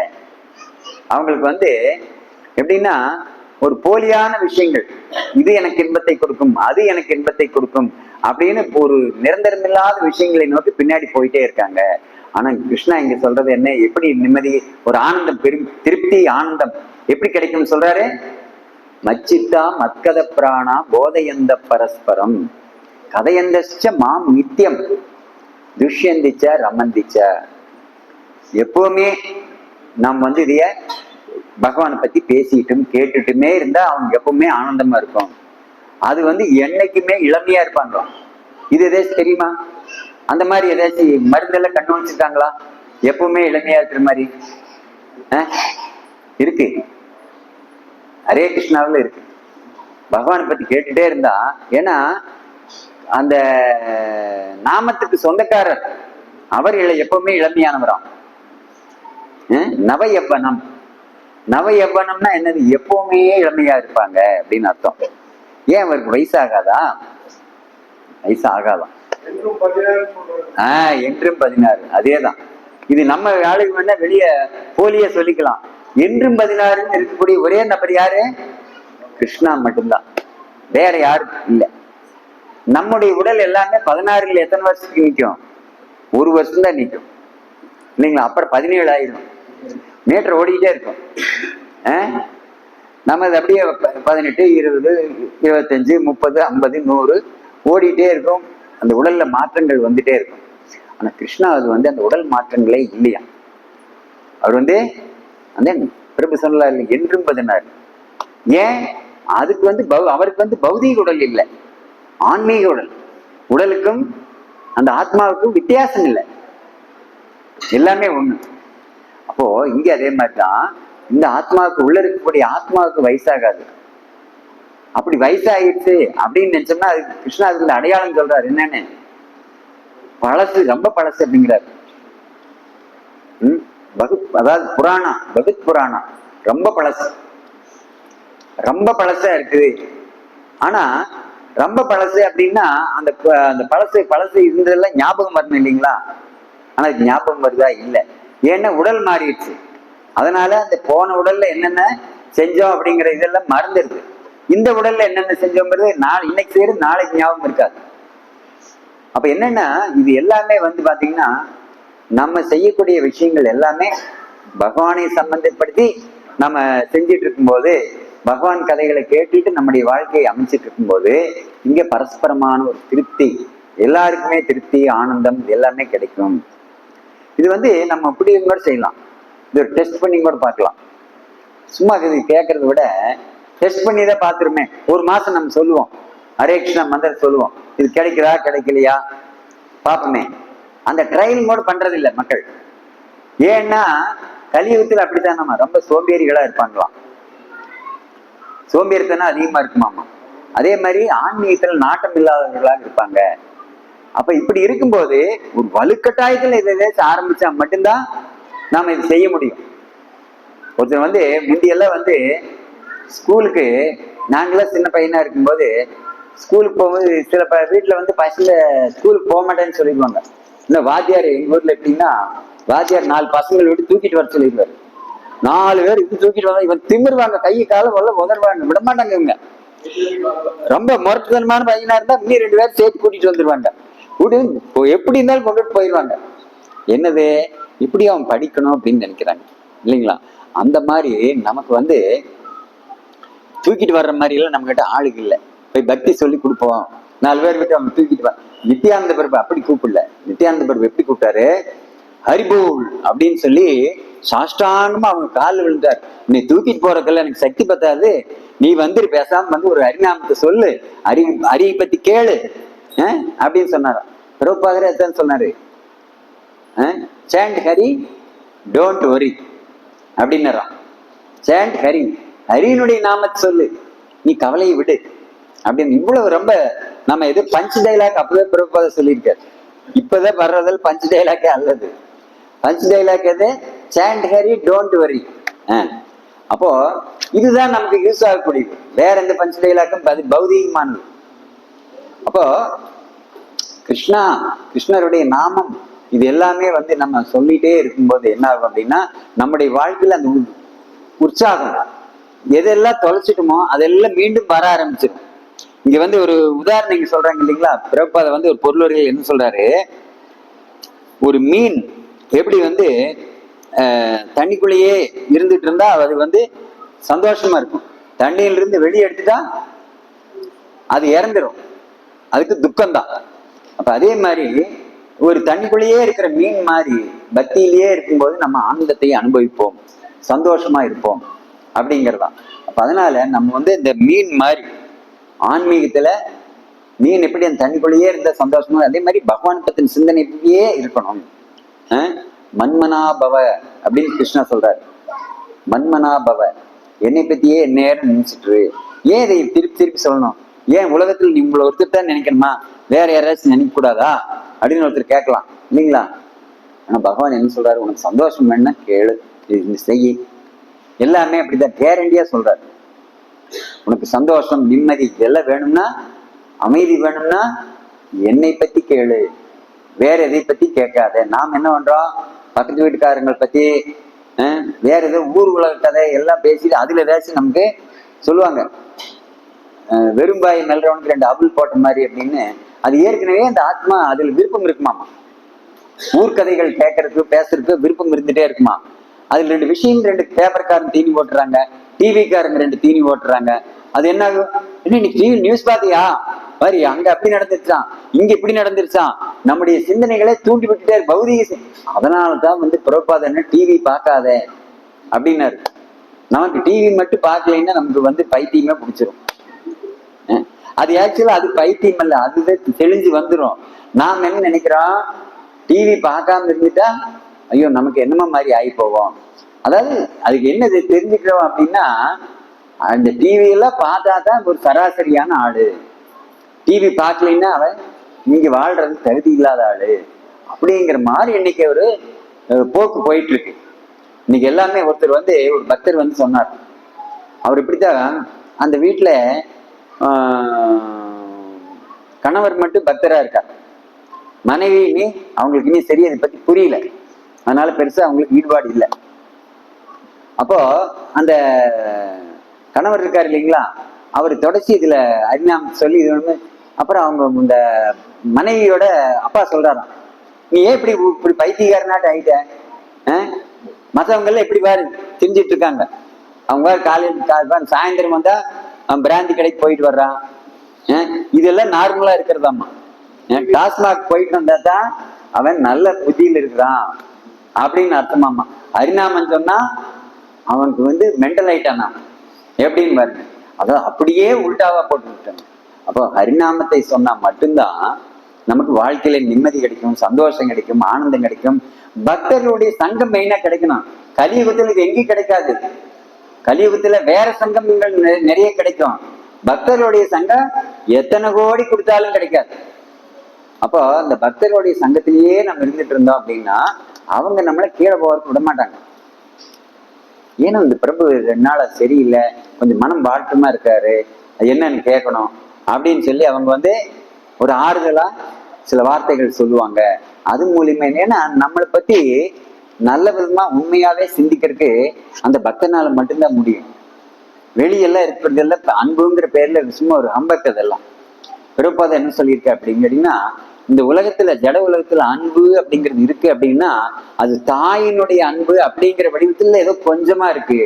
அவங்களுக்கு வந்து எப்படின்னா ஒரு போலியான விஷயங்கள், இது எனக்கு இன்பத்தை கொடுக்கும், அது எனக்கு இன்பத்தை கொடுக்கும் அப்படின்னு ஒரு நிரந்தரமில்லாத விஷயங்களை நோக்கி பின்னாடி போயிட்டே இருக்காங்க. ஆனா கிருஷ்ணா இங்க சொல்றது என்ன, எப்படி நிம்மதி, ஒரு ஆனந்தம், திருப்தி, ஆனந்தம் எப்படி கிடைக்கும் சொல்றாரு. மச்சித்தா மத்கத பிராணா போதையந்த பரஸ்பரம் கதையந்தச்ச மாம் நித்தியம் துஷ்யந்திச்ச ரமந்திச்ச. எப்பவுமே நாம் வந்து இதைய பகவானை பத்தி பேசிட்டும் கேட்டுட்டுமே இருந்தா அவங்க எப்பவுமே ஆனந்தமா இருக்கும். அது வந்து என்னைக்குமே இளமையா இருப்பாங்க. இது எதாச்சும் தெரியுமா? அந்த மாதிரி ஏதாச்சும் மருந்தெல்லாம் கண்டுபிடிச்சிருக்காங்களா எப்பவுமே இளமையா இருக்கிற மாதிரி? இருக்கு, ஹரே கிருஷ்ணாவில் இருக்கு. பகவானை பத்தி கேட்டுட்டே இருந்தா, ஏன்னா அந்த நாமத்துக்கு சொந்தக்காரர் அவர் எப்பவுமே இளமையானவராம். நவ யவ்வனம், நவ யவ்வனம்னா என்னது, எப்பவுமே இளமையா இருப்பாங்க அப்படின்னு அர்த்தம். ஏன் அவருக்கு வயசாகாதா? வயசு ஆகாதான். என்றும் 16. அதேதான். இது நம்ம ஆளுக்கு வேணா வெளிய போலிய சொல்லிக்கலாம். என்றும் 16 இருக்கக்கூடிய ஒரே நபர் யாரு? கிருஷ்ணா மட்டும்தான், வேற யாரும் இல்லை. நம்முடைய உடல் எல்லாமே 16 எத்தனை வருஷத்துக்கு நிற்கும்? 1 வருஷம் தான் நிற்கும் இல்லைங்களா? அப்புறம் 17 ஆயிரும், மீட்டர் ஓடிக்கிட்டே இருக்கும். நம்ம அது அப்படியே 18, 20, 25, 30, 50, 100 ஓடிட்டே இருக்கும். அந்த உடல்ல மாற்றங்கள் வந்துட்டே இருக்கும். ஆனா கிருஷ்ணா அது வந்து அந்த உடல் மாற்றங்களே இல்லையா. அவர் வந்து அந்த பிரபு சொன்னார் என்றும் 16. ஏன்? அதுக்கு வந்து அவருக்கு வந்து பௌதீக உடல் இல்லை, ஆன்மீக உடல். உடலுக்கும் அந்த ஆத்மாவுக்கும் வித்தியாசம் இல்லை, எல்லாமே ஒண்ணு. அப்போ இங்க அதே மாதிரிதான் இந்த ஆத்மாவுக்கு, உள்ள இருக்கக்கூடிய ஆத்மாவுக்கு வயசாகாது. அப்படி வயசாயிடுச்சு அப்படின்னு நினைச்சோம்னா அது கிருஷ்ணா அதுக்கு அடையாளம் சொல்றாரு. என்னன்னு? பழசு, ரொம்ப பழசு அப்படிங்கிறாரு. அதாவது புராணா, பகத் புராணா ரொம்ப பழசு, ரொம்ப பழசா இருக்குது. ஆனா ரொம்ப பழசு அப்படின்னா அந்த அந்த பழசு பழசு இருந்ததெல்லாம் ஞாபகம் வரணும் இல்லைங்களா? ஆனா ஞாபகம் வருதா? இல்லை. ஏன்னா உடல் மாறிடுச்சு. அதனால அந்த போன உடல்ல என்னென்ன செஞ்சோம் அப்படிங்கிற இதெல்லாம் மறந்துடுது. இந்த உடல்ல என்னென்ன செஞ்சோங்கிறது இன்னைக்கு செய்யறது நாளைக்கு ஞாபகம் இருக்காது. அப்ப என்னன்னா இது எல்லாமே வந்து பாத்தீங்கன்னா நம்ம செய்யக்கூடிய விஷயங்கள் எல்லாமே பகவானை சம்பந்தப்படுத்தி நம்ம செஞ்சிட்டு இருக்கும்போது, பகவான் கதைகளை கேட்டுட்டு நம்முடைய வாழ்க்கையை அமைச்சிட்டு இருக்கும்போது இங்க பரஸ்பரமான ஒரு திருப்தி, எல்லாருக்குமே திருப்தி, ஆனந்தம் எல்லாமே கிடைக்கும். இது வந்து நம்ம இப்படி கூட செய்யலாம், இது ஒரு டெஸ்ட் பண்ணி கூட பார்க்கலாம். சும்மா இது கேட்கறத விட டெஸ்ட் பண்ணி தான் பார்த்துருமே. ஒரு மாசம் நம்ம சொல்லுவோம், ஹரே கிருஷ்ணா மந்திரம் சொல்லுவோம், இது கிடைக்குதா கிடைக்கலையா பார்ப்போமே. அந்த ட்ரையல் கூட பண்றது இல்லை மக்கள். ஏன்னா கலியுகத்தில் அப்படித்தான், நம்ம ரொம்ப சோம்பேறிகளா இருப்பாங்களாம், சோம்பேறித்தனம் அதிகமா இருக்குமாமா. அதே மாதிரி ஆன்மீகத்தில் நாட்டம் இல்லாதவர்களாக இருப்பாங்க. அப்ப இப்படி இருக்கும்போது ஒரு வலுக்கட்டாயத்தில் இதை ஏதாச்சும் ஆரம்பிச்சா மட்டும்தான் நாம இது செய்ய முடியும். ஒருத்தர் வந்து முந்தியெல்லாம் வந்து ஸ்கூலுக்கு, நாங்களாம் சின்ன பையனா இருக்கும்போது ஸ்கூலுக்கு போகும்போது சில வீட்டுல வந்து பசங்க ஸ்கூலுக்கு போக மாட்டேன்னு சொல்லிடுவாங்க. இந்த வாத்தியார் எங்க ஊர்ல எப்படின்னா, வாத்தியார் 4 பசங்களை விட்டு தூக்கிட்டு வர சொல்லிடுவாரு. 4 பேர் இது தூக்கிட்டு வந்தா இவன் திமிருவாங்க, கையை காலம் உதறுவாங்க, விட மாட்டாங்க. இவங்க ரொம்ப முரட்டுத்தனமான பையனா இருந்தா இன்னும் 2 பேர் சேர்த்து கூட்டிட்டு வந்துருவாங்க. எப்படி இருந்தாலும் கொண்டுட்டு போயிடுவாங்க. என்னது, இப்படி அவன் படிக்கணும் அப்படின்னு நினைக்கிறாங்க இல்லைங்களா? அந்த மாதிரி நமக்கு வந்து தூக்கிட்டு வர்ற மாதிரி எல்லாம் நம்ம கிட்ட ஆளுக்கு இல்லை. போய் பக்தி சொல்லி கொடுப்போம், 4 பேர் விட்டு அவங்க தூக்கிட்டு வா. நித்யானந்த பிரபு அப்படி கூப்பிடல. நித்யானந்த பிரபு எப்படி கூப்பிட்டாரு? ஹரிபோல் அப்படின்னு சொல்லி சாஷ்டாங்கமா அவங்க காலில் விழுந்தார். நீ தூக்கிட்டு போறதுல எனக்கு சக்தி பத்தாது, நீ வந்து பேசாம வந்து ஒரு ஹரிநாமத்தை சொல்லு, ஹரியை பத்தி கேளு அப்படின்னு சொன்னாரா. பிரபுபாதரே அதான் சொன்னாரு, சாண்ட் ஹரி டோன்ட் வரி அப்படின்னாராம். சாண்ட் ஹரி, ஹரியினுடைய நாமத்தை சொல்லு, நீ கவலையை விடு அப்படின்னு. இவ்வளவு ரொம்ப நம்ம எது பஞ்ச் டைலாக் அப்பவே பிரபுபாதர் சொல்லியிருக்காரு. இப்பதான் வர்றதில் பஞ்ச் டைலாக்கே அல்லது. பஞ்ச் டைலாக் எது? சாண்ட் ஹரி டோன்ட் வரி. அப்போ இதுதான் நமக்கு யூஸ் ஆகக்கூடியது. வேற எந்த பஞ்ச் டைலாக்கும் பௌதீகமானது. அப்போ கிருஷ்ணருடைய நாமம் இது எல்லாமே வந்து நம்ம சொல்லிட்டே இருக்கும்போது என்ன ஆகும் அப்படின்னா, நம்முடைய வாழ்க்கையில அந்த உற்சாகம் எதெல்லாம் தொலைச்சிட்டோமோ அதெல்லாம் மீண்டும் வர ஆரம்பிச்சிடும். இங்க வந்து ஒரு உதாரணம் இங்க சொல்றாங்க இல்லைங்களா, பிரபுபாத வந்து ஒரு பொருளுரையில் என்ன சொல்றாரு, ஒரு மீன் எப்படி வந்து தண்ணிக்குள்ளேயே இருந்துட்டு இருந்தா அது வந்து சந்தோஷமா இருக்கும், தண்ணியிலிருந்து வெளியே எடுத்துட்டா அது இறந்துடும், அதுக்கு துக்கம்தான். அப்ப அதே மாதிரி ஒரு தண்ணிக்குள்ளேயே இருக்கிற மீன் மாதிரி பக்தியிலேயே இருக்கும்போது நம்ம ஆனந்தத்தை அனுபவிப்போம், சந்தோஷமா இருப்போம் அப்படிங்கிறதான். அப்ப அதனால நம்ம வந்து இந்த மீன் மாதிரி ஆன்மீகத்துல மீன் எப்படி அந்த தண்ணிக்குள்ளேயே இருந்த சந்தோஷமா, அதே மாதிரி பகவான் பத்தின சிந்தனையே இருக்கணும். மன்மனாபவ அப்படின்னு கிருஷ்ணா சொல்றாரு. மன்மனாபவ, என்னை பத்தியே நேரம் நினைச்சிட்டு, ஏன் இதை திருப்பி திருப்பி சொல்லணும்? ஏன் உலகத்தில் நீ உங்களை ஒருத்தர் தான் நினைக்கணுமா, வேற யாராச்சும் நினைக்க கூடாதா அப்படின்னு ஒருத்தர் கேட்கலாம் இல்லைங்களா? ஆனா பகவான் என்ன சொல்றாரு, உனக்கு சந்தோஷம் வேணும்னா கேளு, இது செய்ய. எல்லாமே அப்படிதான் கேரண்டியா சொல்றாரு. உனக்கு சந்தோஷம் நிம்மதி இதெல்லாம் வேணும்னா, அமைதி வேணும்னா என்னை பத்தி கேளு, வேற எதை பத்தி கேட்காத. நாம் என்ன பண்றோம், பக்கத்து வீட்டுக்காரங்களை பத்தி வேற ஏதோ ஊர் உலக கதை எல்லாம் பேசிட்டு அதுல ஏதாச்சும் நமக்கு சொல்லுவாங்க, வெறும்பாய் மெல்றவனுக்கு 2 அபுல் போட்ட மாதிரி அப்படின்னு. அது ஏற்கனவே அந்த ஆத்மா அதுல விருப்பம் இருக்குமாமா, ஊர்கதைகள் கேட்கறதுக்கு பேசுறதுக்கு விருப்பம் இருந்துட்டே இருக்குமா. அதுல 2 விஷயம், 2 பேப்பர்காரன் தீனி போட்டுறாங்க, டிவிக்காரங்க 2 தீனி போட்டுறாங்க. அது என்ன ஆகும், இன்னைக்கு டிவி நியூஸ் பாத்தியா, பாரு அங்க அப்படி நடந்துருச்சான், இங்க இப்படி நடந்துருச்சான், நம்முடைய சிந்தனைகளை தூண்டி விட்டுட்டே பௌதிக. அதனாலதான் வந்து பிரபாதன டிவி பார்க்காத அப்படின்னாரு. நமக்கு டிவி மட்டும் பார்க்கலைன்னா நமக்கு வந்து பைத்தியமே பிடிச்சிரும். அது ஆக்சுவலா அது பைத்தியம் இல்ல, அதுவே தெளிஞ்சு வந்துடும். நாம் என்ன நினைக்கிறோம், டிவி பார்க்காம இருந்துட்டா ஐயோ நமக்கு என்னமா மாதிரி ஆகி போவோம். அதாவது அதுக்கு என்னது தெரிஞ்சுக்கிறோம் அப்படின்னா, அந்த டிவி எல்லாம் பார்த்தா தான் ஒரு சராசரியான ஆளு, டிவி பார்க்கலைன்னா அவன் இங்க வாழ்றது தகுதி இல்லாத ஆளு அப்படிங்கிற மாதிரி இன்னைக்கு ஒரு போக்கு போயிட்டு இருக்கு. இன்னைக்கு எல்லாமே ஒருத்தர் வந்து ஒரு பக்தர் வந்து சொன்னார், அவர் இப்படித்தான் அந்த வீட்டுல கணவர் மட்டும் பக்தரா இருக்கார், மனைவி அவங்களுக்கு இனி சரி அதை பத்தி புரியல, அதனால பெருசா அவங்களுக்கு ஈடுபாடு இல்லை. அப்போ அந்த கணவர் இருக்காரு இல்லைங்களா, அவர் தொடச்சி இதுல அறிஞாம் சொல்லி இது ஒண்ணு. அப்புறம் அவங்க இந்த மனைவியோட அப்பா சொல்றாராம், நீ ஏன் இப்படி பைத்தியக்காரனாட்ட ஆயிட்ட, மற்றவங்க எல்லாம் எப்படி பாரு தெரிஞ்சிட்டு இருக்காங்க, அவங்க பாரு காலையில் சாயந்தரம் வந்தா அவன் பிராந்தி கடைக்கு போயிட்டு வர்றான், இதெல்லாம் நார்மலா இருக்கிறதாம்மா. டாஸ்மாக் போயிட்டு வந்தா தான் அவன் நல்ல புத்தியில் இருக்கிறான் அப்படின்னு அர்த்தமாமா. ஹரிநாமன் சொன்னா அவனுக்கு வந்து மென்டல் ஆயிட்டானா எப்படின்னு பாருங்க. அதான் அப்படியே உள்டாவா போட்டு விட்டாங்க. அப்போ ஹரிநாமத்தை சொன்னா மட்டும்தான் நமக்கு வாழ்க்கையில நிம்மதி கிடைக்கும், சந்தோஷம் கிடைக்கும், ஆனந்தம் கிடைக்கும். பக்தர்களுடைய சங்கம் மெயினா கிடைக்கணும். கலியுகத்துல இது எங்கேயும் கிடைக்காது. கலியுகத்துல வேற சங்கங்கள் நிறைய கிடைக்கும், பக்தர்களுடைய சங்கம் எத்தனை கோடி கொடுத்தாலும் கிடைக்காது. அப்போ அந்த பக்தர்களுடைய சங்கத்திலேயே நம்ம இருந்துட்டு இருந்தோம் அப்படின்னா அவங்க நம்மளை கீழே போகிறதுக்கு விட மாட்டாங்க. ஏன்னா இந்த பிரபு 2 நாளா சரியில்லை, கொஞ்சம் மனம் வாட்டமா இருக்காரு, என்னன்னு கேட்கணும் அப்படின்னு சொல்லி அவங்க வந்து ஒரு ஆறுதலா சில வார்த்தைகள் சொல்லுவாங்க. அது மூலியமா ஏன்னா நம்மளை பத்தி நல்ல விதமா உண்மையாவே சிந்திக்கிறதுக்கு அந்த பக்தனால மட்டும்தான் முடியும். வெளியெல்லாம் இருக்கிறதெல்லாம் அன்புங்கிற பேர்ல சும்மா ஒரு ஹம்பக்கதெல்லாம். பிரபுபாதம் என்ன சொல்லியிருக்க அப்படின்னு கேட்டீங்கன்னா, இந்த உலகத்துல ஜட உலகத்துல அன்பு அப்படிங்கிறது இருக்கு அப்படின்னா அது தாயினுடைய அன்பு அப்படிங்கிற வடிவத்துல ஏதோ கொஞ்சமா இருக்கு,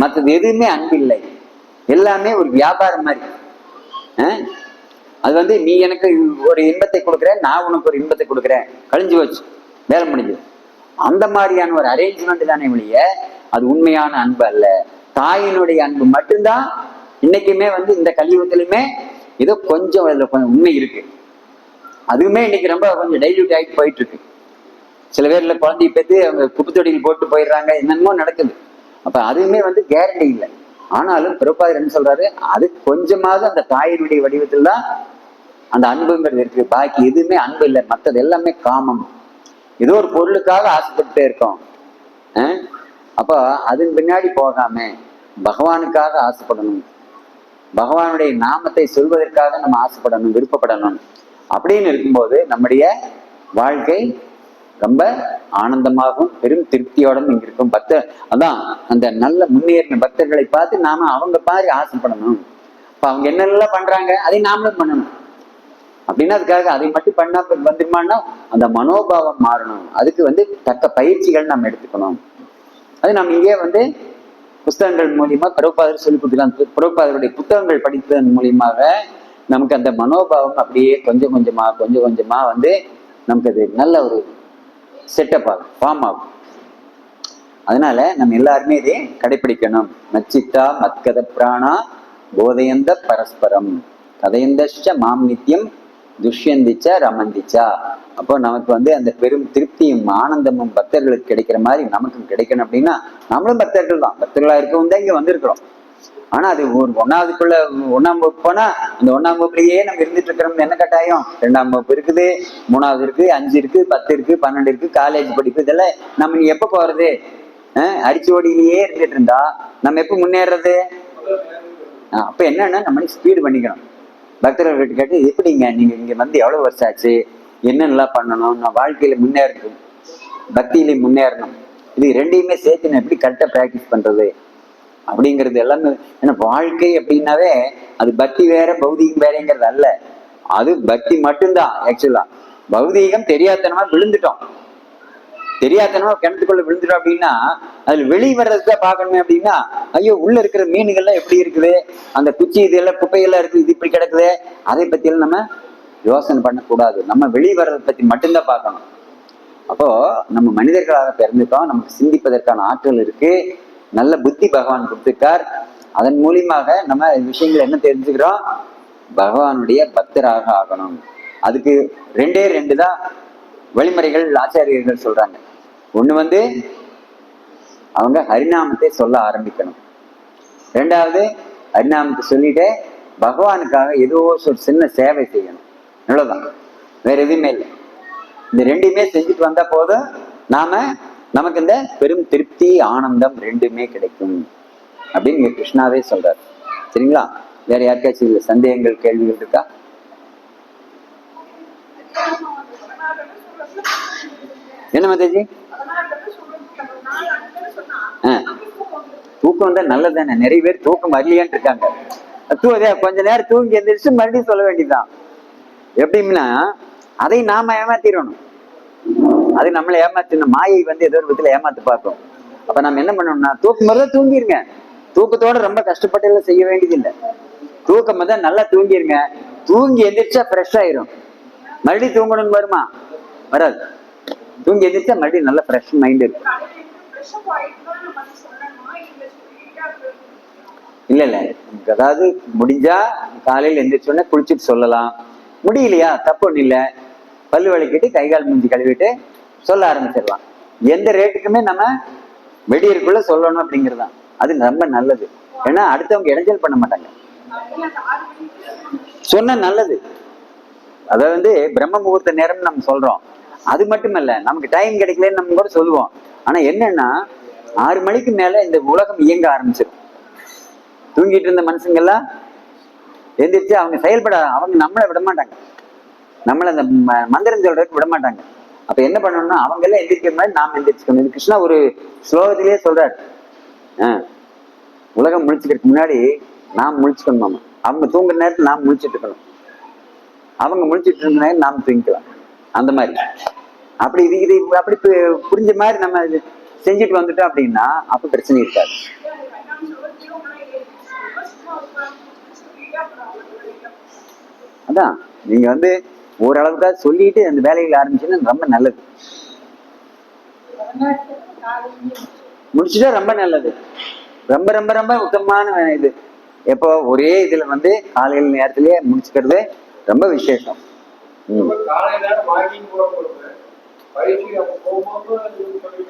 மற்றது எதுவுமே அன்பு இல்லை, எல்லாமே ஒரு வியாபாரம் மாதிரி. அது வந்து நீ எனக்கு ஒரு இன்பத்தை கொடுக்குற, நான் உனக்கு ஒரு இன்பத்தை கொடுக்குறேன், கழிஞ்சு வச்சு வேலை முடிஞ்சு, அந்த மாதிரியான ஒரு அரேஞ்ச்மெண்ட் தானே ஒழிய அது உண்மையான அன்பு அல்ல. தாயினுடைய அன்பு மட்டும்தான் இன்னைக்குமே வந்து இந்த கலியுகத்திலுமே ஏதோ கொஞ்சம் அதுல கொஞ்சம் உண்மை இருக்கு. அதுவுமே இன்னைக்கு ரொம்ப கொஞ்சம் டைல்யூட் ஆகிட்டு போயிட்டு இருக்கு. சில பேர்ல குழந்தைய பேத்து அவங்க குப்பத்தொடியில் போட்டு போயிடுறாங்க, என்னென்னமோ நடக்குது. அப்ப அதுவுமே வந்து கேரண்டி இல்லை. ஆனாலும் பிரபுபாதர் என்ன சொல்றாரு, அது கொஞ்சமாவது அந்த தாயினுடைய வடிவத்தில் தான் அந்த அன்புங்கிறது இருக்கு, பாக்கி எதுவுமே அன்பு இல்லை, மற்றது எல்லாமே காமம், ஏதோ ஒரு பொருளுக்காக ஆசைப்பட்டுட்டே இருக்கோம். அப்போ அதன் பின்னாடி போகாம பகவானுக்காக ஆசைப்படணும், பகவானுடைய நாமத்தை சொல்வதற்காக நம்ம ஆசைப்படணும், விருப்பப்படணும். அப்படின்னு இருக்கும்போது நம்முடைய வாழ்க்கை ரொம்ப ஆனந்தமாகவும் பெரும் திருப்தியோடும் இங்க இருக்கும். அதான் அந்த நல்ல முன்னேறின பக்தர்களை பார்த்து நாம அவங்க பாரு ஆசைப்படணும். இப்ப அவங்க என்னெல்லாம் பண்றாங்க அதை நாமளும் பண்ணணும் அப்படின்னா அதுக்காக அதை மட்டும் பண்ணா வந்துருமான்னா அந்த மனோபாவம் மாறணும். அதுக்கு தக்க பயிற்சிகள் நம்ம எடுத்துக்கணும். அது நம்ம இங்கே புத்தகங்கள் மூலியமா பிரபுபாதர் சொல்லி கொடுத்துக்கலாம். பிரபுபாதருடைய புத்தகங்கள் படித்ததன் மூலியமாக நமக்கு அந்த மனோபாவம் அப்படியே கொஞ்சம் கொஞ்சமா நமக்கு அது நல்ல ஒரு செட்டப் ஆகும், ஃபார்ம் ஆகும். அதனால நம்ம எல்லாருமே இதை கடைபிடிக்கணும். நச்சித்தா மத்கத பிராணா போதையந்த பரஸ்பரம் கதையந்தச்ச மாம் நித்தியம் துஷ்யந்திச்ச ரமந்திச்சா. அப்போ நமக்கு அந்த பெரும் திருப்தியும் ஆனந்தமும் பக்தர்களுக்கு கிடைக்கிற மாதிரி நமக்கும் கிடைக்கணும். அப்படின்னா நம்மளும் பக்தர்கள் தான், பக்தர்களா இருக்கவும் தான் இங்க வந்திருக்கிறோம். ஆனா அது ஒரு ஒன்னாம் வகுப்பு போனா அந்த ஒன்னாம் வகுப்புலயே நம்ம இருந்துட்டு இருக்கிறோம். என்ன கட்டாயம்? 2ஆம் வகுப்பு இருக்குது, 3வது இருக்கு, 5 இருக்கு, 10 இருக்கு, 12 இருக்கு, காலேஜ் படிப்பு. இதெல்லாம் நம்ம எப்ப போறது? அடிச்சு ஓடியிலேயே இருந்துட்டு இருந்தா நம்ம எப்ப முன்னேறது? அப்ப என்னன்னா நம்ம ஸ்பீடு பண்ணிக்கணும். பக்தர்கள் கேட்டு எப்படிங்க நீங்க இங்க எவ்வளவு வருஷம் ஆச்சு, என்னென்னலாம் பண்ணணும், நான் வாழ்க்கையில முன்னேறணும், பக்தியில முன்னேறணும், இது ரெண்டையுமே சேர்த்து நான் எப்படி கரெக்டா பிராக்டிஸ் பண்றது அப்படிங்கிறது எல்லாமே. ஏன்னா வாழ்க்கை அப்படின்னாவே அது பக்தி வேற பௌதீகம் வேறங்கிறது அல்ல. அது பக்தி மட்டும்தான். ஆக்சுவலா பௌதீகம் தெரியாதனமா விழுந்துட்டோம், தெரியாதனமா கிணத்துக்குள்ள விழுந்துட்டோம் அப்படின்னா அதுல வெளி வர்றதுதான் பார்க்கணுமே. அப்படின்னா ஐயோ உள்ள இருக்கிற மீன்கள்லாம் எப்படி இருக்குது, அந்த குச்சி இதெல்லாம் குப்பையெல்லாம் இருக்குது, இது இப்படி கிடக்குது, அதை பத்தி எல்லாம் நம்ம யோசனை பண்ணக்கூடாது. நம்ம வெளி வர்றதை பத்தி மட்டும்தான் பார்க்கணும். அப்போ நம்ம மனிதர்களாக பிறந்துட்டோம், நமக்கு சிந்திப்பதற்கான ஆற்றல் இருக்கு, நல்ல புத்தி பகவான் கொடுத்துருக்கார். அதன் மூலியமாக நம்ம விஷயங்கள் என்ன தெரிஞ்சுக்கிறோம்? பகவானுடைய பக்தராக ஆகணும். அதுக்கு 2 தான் வழிமுறைகள் ஆச்சாரியர்கள் சொல்றாங்க. ஒண்ணு அவங்க ஹரிநாமத்தை சொல்ல ஆரம்பிக்கணும். 2வது ஹரிநாமத்தை சொல்லிட்டு பகவானுக்காக ஏதோ ஒரு சின்ன சேவை செய்யணும். இவ்வளவுதான், வேற எதுவுமே இல்லை. இந்த 2யுமே செஞ்சுட்டு வந்தா போதும் நமக்கு இந்த பெரும் திருப்தி ஆனந்தம் 2மே கிடைக்கும் அப்படின்னு இங்க கிருஷ்ணாவே சொல்றாரு. சரிங்களா? வேற யாருக்காச்சும் இதுல சந்தேகங்கள் கேள்விகள் இருக்கா? என்ன மாதாஜி? தூக்கம் நல்லது தானே. நிறைய பேர் தூக்கம் வரலையான்னு இருக்காங்க. கொஞ்ச நேரம் தூங்கி எந்திரிச்சு மறுபடியும் சொல்ல வேண்டியதுதான். எப்படின்னா அதை நாம ஏமாத்திடணும். அது நம்மளை ஏமாத்தணும். மாயை ஏதோ ஒரு விதத்துல ஏமாத்து பார்க்கும். அப்ப நம்ம என்ன பண்ணணும்னா தூக்கம் தான் தூங்கிருங்க. தூக்கத்தோட ரொம்ப கஷ்டப்பட்டு எல்லாம் செய்ய வேண்டியது இல்லை. தூக்கம் தான் நல்லா தூங்கிருங்க. தூங்கி எந்திரிச்சா ஃப்ரெஷ் ஆயிரும். மறுபடியும் தூங்கணும்னு வருமா? வராது. தூங்கி எந்திரிச்சா மறுபடியும் நல்ல ஃப்ரெஷ் மைண்ட் இருக்கு. இல்ல அதாவது முடிஞ்சா காலையில எந்திரிச்சோடனே குளிச்சுட்டு சொல்லலாம். முடியலையா தப்பு ஒண்ணு இல்லை, பல்லு வலிக்கிட்டு கைகால் மூஞ்சி கழுவிட்டு சொல்ல ஆரம்பிச்சிடலாம். எந்த ரேட்டுக்குமே நம்ம வெடியிருக்குள்ள சொல்லணும் அப்படிங்கிறது தான். அது ரொம்ப நல்லது. ஏன்னா அடுத்தவங்க இடைஞ்சல் பண்ண மாட்டாங்க. சொன்ன நல்லது. அதாவது பிரம்ம முகூர்த்த நேரம் நம்ம சொல்றோம். அது மட்டுமல்ல, நமக்கு டைம் கிடைக்கலன்னு நம்ம கூட சொல்லுவோம். ஆனா என்னன்னா 6 மணிக்கு மேல இந்த உலகம் இயங்க ஆரம்பிச்சிடும். தூங்கிட்டு இருந்த மனுஷங்கெல்லாம் எந்திரிச்சு அவங்க செயல்பட அவங்க நம்மளை விட மாட்டாங்க. நம்மள அந்த மந்திரம் சொல்றதுக்கு விட மாட்டாங்க. அப்ப என்ன பண்ணணும்னா அவங்க எல்லாம் எந்திரிக்கிற மாதிரி நாம் எந்திரிச்சுக்கணும். இது கிருஷ்ணா ஒரு ஸ்லோகத்திலேயே சொல்றாரு. உலகம் முழிச்சுக்கிறதுக்கு முன்னாடி நாம் முழிச்சுக்கணுமாமா. அவங்க தூங்குற நேரத்தில் நாம் முழிச்சுட்டு இருக்கணும். அவங்க முழிச்சுட்டு இருக்க நேரம் நாம் தூங்கிக்கலாம். அந்த மாதிரி அப்படி இது அப்படி புரிஞ்ச மாதிரி நம்ம செஞ்சுட்டு வந்துட்டோம் அப்படின்னா அப்ப பிரச்சனை இருக்காது. அதான் நீங்க ஓரளவுக்கு சொல்லிட்டு அந்த வேலைகளை ஆரம்பிச்சுன்னா ரொம்ப நல்லது. முடிச்சுட்டா ரொம்ப நல்லது. ரொம்ப ரொம்ப ரொம்ப உத்தமமான இது. எப்போ ஒரே இதுல காலையில் நேரத்திலேயே முடிச்சுக்கிறது ரொம்ப விசேஷம்.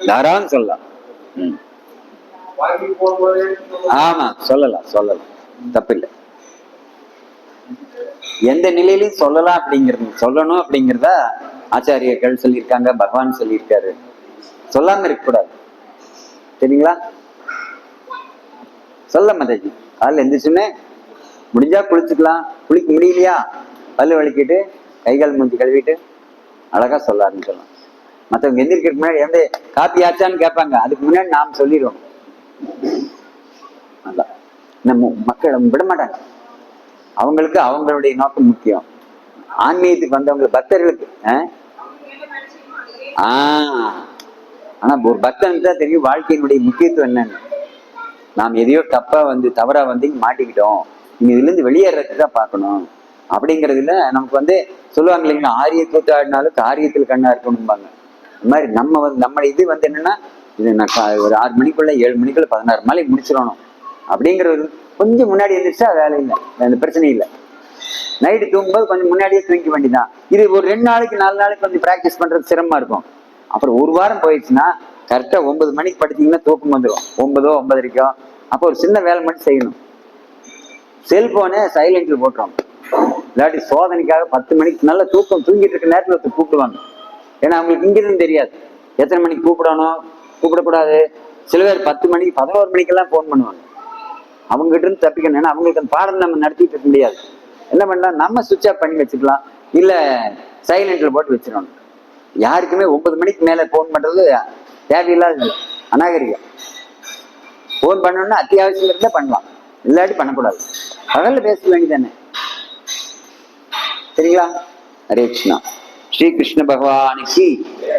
தாராளம் சொல்லலாம். ஆமா சொல்லலாம் தப்பில்லை. எந்த நிலையிலையும் சொல்லலாம் சொல்லணும் அப்படிங்கிறதா ஆச்சாரியர்கள் சொல்லியிருக்காங்க, பகவான் சொல்லியிருக்காரு. சொல்லாம இருக்கக்கூடாது. சரிங்களா? சொல்ல மாதாஜி காலையில் எந்திரிச்சுன்னு முடிஞ்சா குளிச்சுக்கலாம். குளிக்க முடியலையா பல்லு வலிக்கிட்டு கைகால் மூஞ்சி கழுவிட்டு அழகா சொல்ல ஆரம்பிச்சிடலாம். மற்றவங்க எந்திரிக்கிறதுக்கு முன்னாடி எந்த காப்பி ஆச்சான்னு கேட்பாங்க, அதுக்கு முன்னாடி நாம் சொல்லிடுவோம். நம்ம மக்கள் விட மாட்டாங்க, அவங்களுக்கு அவங்களுடைய நோக்கம் முக்கியம். ஆன்மீகத்துக்கு வந்தவங்க பக்தர்களுக்கு ஆனா ஒரு பக்தனுக்கு தான் தெரியும் வாழ்க்கையினுடைய முக்கியத்துவம் என்னன்னு. நாம் எதையோ தப்பா தவறா மாட்டிக்கிட்டோம், நீங்க இதுல இருந்து வெளியேறதுக்கு தான் பார்க்கணும் அப்படிங்கறதுல நமக்கு சொல்லுவாங்க இல்லைங்களா, ஆரிய கூத்தாடினாலும் காரியத்தில் கண்ணா இருக்கணும்பாங்க. இந்த மாதிரி நம்ம இது என்னன்னா, இது நான் ஒரு 6 மணிக்குள்ள 7 மணிக்குள்ள 16 மணி முடிச்சிடணும் அப்படிங்கிறது. கொஞ்சம் முன்னாடி எழுந்திரிச்சா வேலை இல்லை, அந்த பிரச்சனை இல்லை. நைட்டு தூங்கும்போது கொஞ்சம் முன்னாடியே தூங்கிக்க வேண்டியதான். இது ஒரு 2 நாளைக்கு 4 நாளைக்கு பிராக்டிஸ் பண்றது சிரமமா இருக்கும். அப்புறம் ஒரு வாரம் போயிடுச்சுன்னா கரெக்டா 9 மணிக்கு படுத்தீங்கன்னா தூக்கம் வந்துடும், 9ஓ 9:30. அப்போ ஒரு சின்ன வேலை மட்டும் செய்யணும், செல்போனை சைலண்ட்ல போட்டுரும். இல்லாட்டி சோதனைக்காக 10 மணிக்கு நல்ல தூக்கம் தூங்கிட்டு இருக்க நேரத்தில் கூப்பிடுவாங்க. ஏன்னா அவங்களுக்கு இங்கிருந்து தெரியாது எத்தனை மணிக்கு கூப்பிடணும் கூப்பிடக்கூடாது. சில பேர் 10 மணிக்கு 11 மணிக்கெல்லாம் போன் பண்ணுவாங்க. அவங்க கிட்ட இருந்து தப்பிக்கணும். ஏன்னா அவங்களுக்கு அந்த பாடம் நம்ம நடத்திட்டு இருக்க முடியாது. என்ன பண்ணலாம், நம்ம சுவிட்ச் ஆஃப் பண்ணி வச்சுக்கலாம், இல்ல சைலண்ட்ல போட்டு வச்சிடணும். யாருக்குமே 9 மணிக்கு மேல போன் பண்றது தேவையில்லாத அநாகரிகம். போன் பண்ணணும்னா அத்தியாவசியம் இருந்தா பண்ணலாம், இல்லாட்டி பண்ணக்கூடாது. பகல்ல பேச வேண்டியதானே, சரிங்களா? ஹரே கிருஷ்ணா. ஸ்ரீ கிருஷ்ண பகவானுக்கு,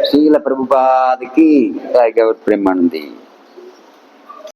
ஸ்ரீல பிரபுபாதுக்கு, பிரேமானந்தி.